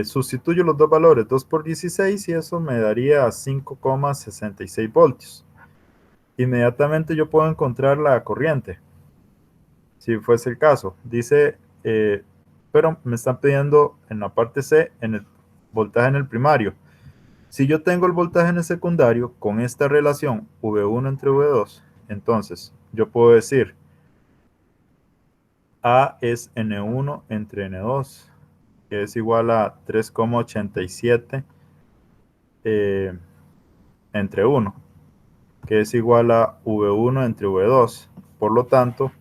Speaker 1: sustituyo los dos valores, 2 por 16, y eso me daría 5,66 voltios. Inmediatamente yo puedo encontrar la corriente, si fuese el caso. Dice, pero me están pidiendo en la parte C, en el voltaje en el primario. Si yo tengo el voltaje en el secundario con esta relación V1 entre V2, entonces yo puedo decir A es N1 entre N2, que es igual a 3,87 entre 1, que es igual a V1 entre V2. Por lo tanto,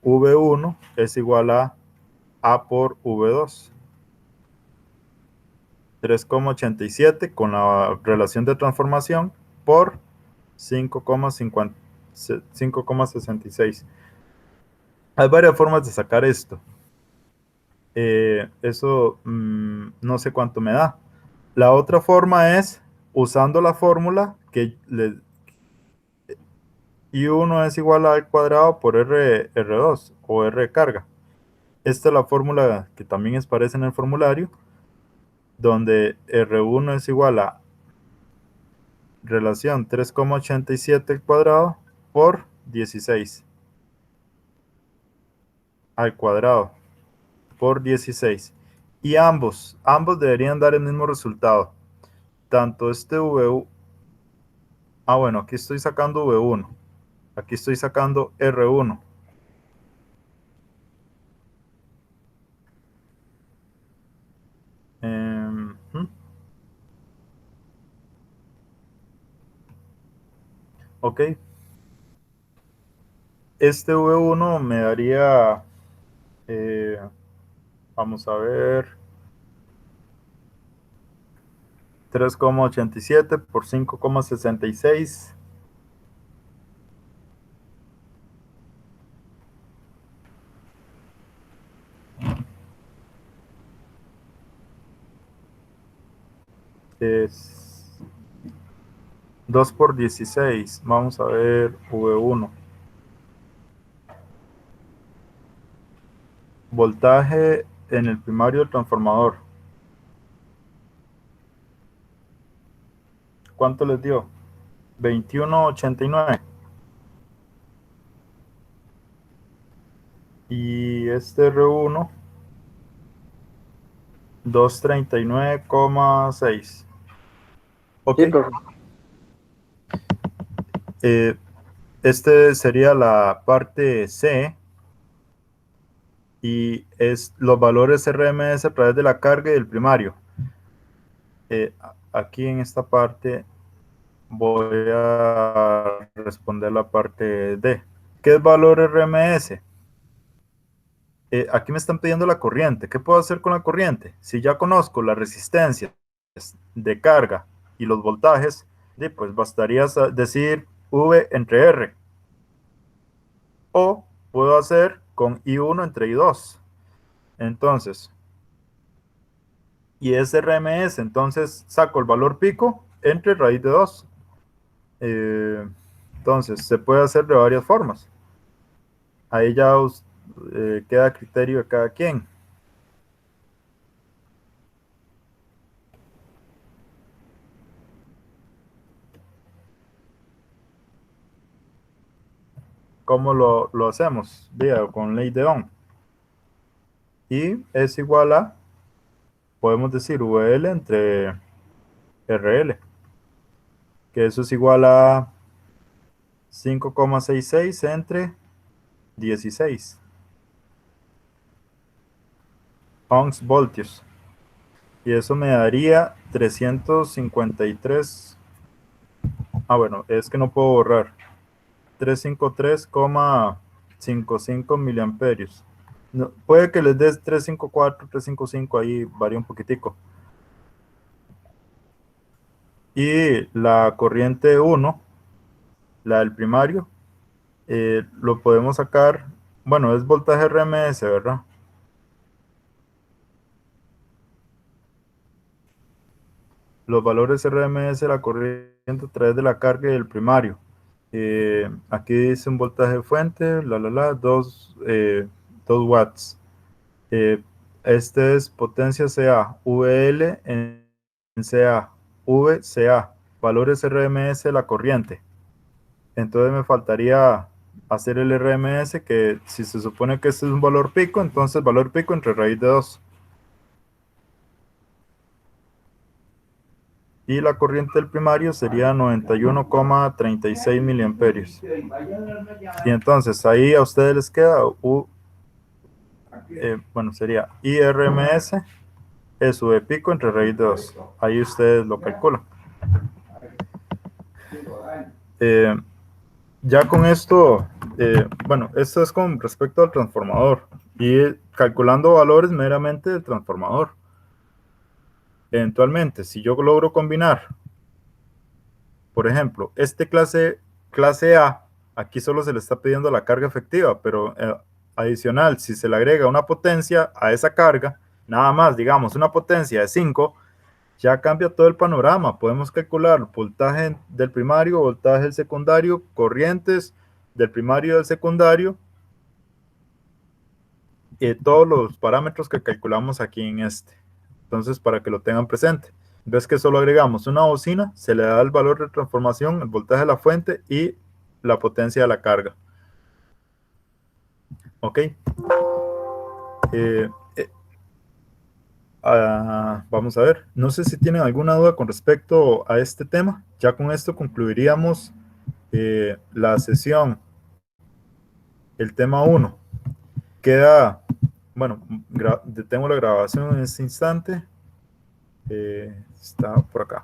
Speaker 1: V1 es igual a por V2. 3,87 con la relación de transformación por 5,66. Hay varias formas de sacar esto. Eso no sé cuánto me da. La otra forma es usando la fórmula que I1 es igual a al cuadrado por R2 o R de carga. Esta es la fórmula que también aparece en el formulario, donde R1 es igual a relación 3,87 al cuadrado por 16 al cuadrado por 16. Y ambos deberían dar el mismo resultado. Tanto este V1, bueno, aquí estoy sacando V1, aquí estoy sacando R1. Ok. Este V1 me daría, vamos a ver, 3,87 por 5,66. Es 2 por 16. Vamos a ver V1. Voltaje en el primario del transformador. ¿Cuánto les dio? 21,89. Y este R1, 239,6. Ok.
Speaker 4: Sí, profe.
Speaker 1: Este sería la parte C. Y es los valores RMS a través de la carga y del primario. Aquí en esta parte voy a responder la parte D. ¿Qué es valor RMS? Aquí me están pidiendo la corriente. ¿Qué puedo hacer con la corriente? Si ya conozco la resistencia de carga y los voltajes, pues bastaría decir V entre R. O puedo hacer con I1 entre I2. Entonces, y es RMS, entonces saco el valor pico entre raíz de 2. Entonces se puede hacer de varias formas. Ahí ya queda a criterio de cada quien. ¿Cómo lo hacemos? Vea, con ley de Ohm. Y es igual a, podemos decir, VL entre RL, que eso es igual a 5,66 entre 16 ohms voltios. Y eso me daría 353. Bueno, es que no puedo borrar. 353,55 miliamperios. No, puede que les des 354, 355, ahí varía un poquitico. Y la corriente 1, la del primario, lo podemos sacar, bueno, es voltaje RMS, ¿verdad? Los valores RMS de la corriente a través de la carga del primario. Aquí dice un voltaje fuente, 2 watts. Este es potencia CA, VL en CA, VCA, valores RMS de la corriente. Entonces me faltaría hacer el RMS, que si se supone que este es un valor pico, entonces valor pico entre raíz de 2. Y la corriente del primario sería 91,36 miliamperios. Y entonces ahí a ustedes les queda bueno, sería IRMS es V pico entre raíz de 2. Ahí ustedes lo calculan. Ya con esto, bueno, esto es con respecto al transformador y calculando valores meramente del transformador. Eventualmente, si yo logro combinar, por ejemplo, este clase A, aquí solo se le está pidiendo la carga efectiva, pero adicional, si se le agrega una potencia a esa carga, nada más, digamos, una potencia de 5, ya cambia todo el panorama. Podemos calcular voltaje del primario, voltaje del secundario, corrientes del primario y del secundario, y todos los parámetros que calculamos aquí en este. Entonces, para que lo tengan presente. Ves que solo agregamos una bocina, se le da el valor de transformación, el voltaje de la fuente y la potencia de la carga. Ok. Vamos a ver. No sé si tienen alguna duda con respecto a este tema. Ya con esto concluiríamos la sesión. El tema 1. Queda, bueno, detengo la grabación en este instante. Está por acá.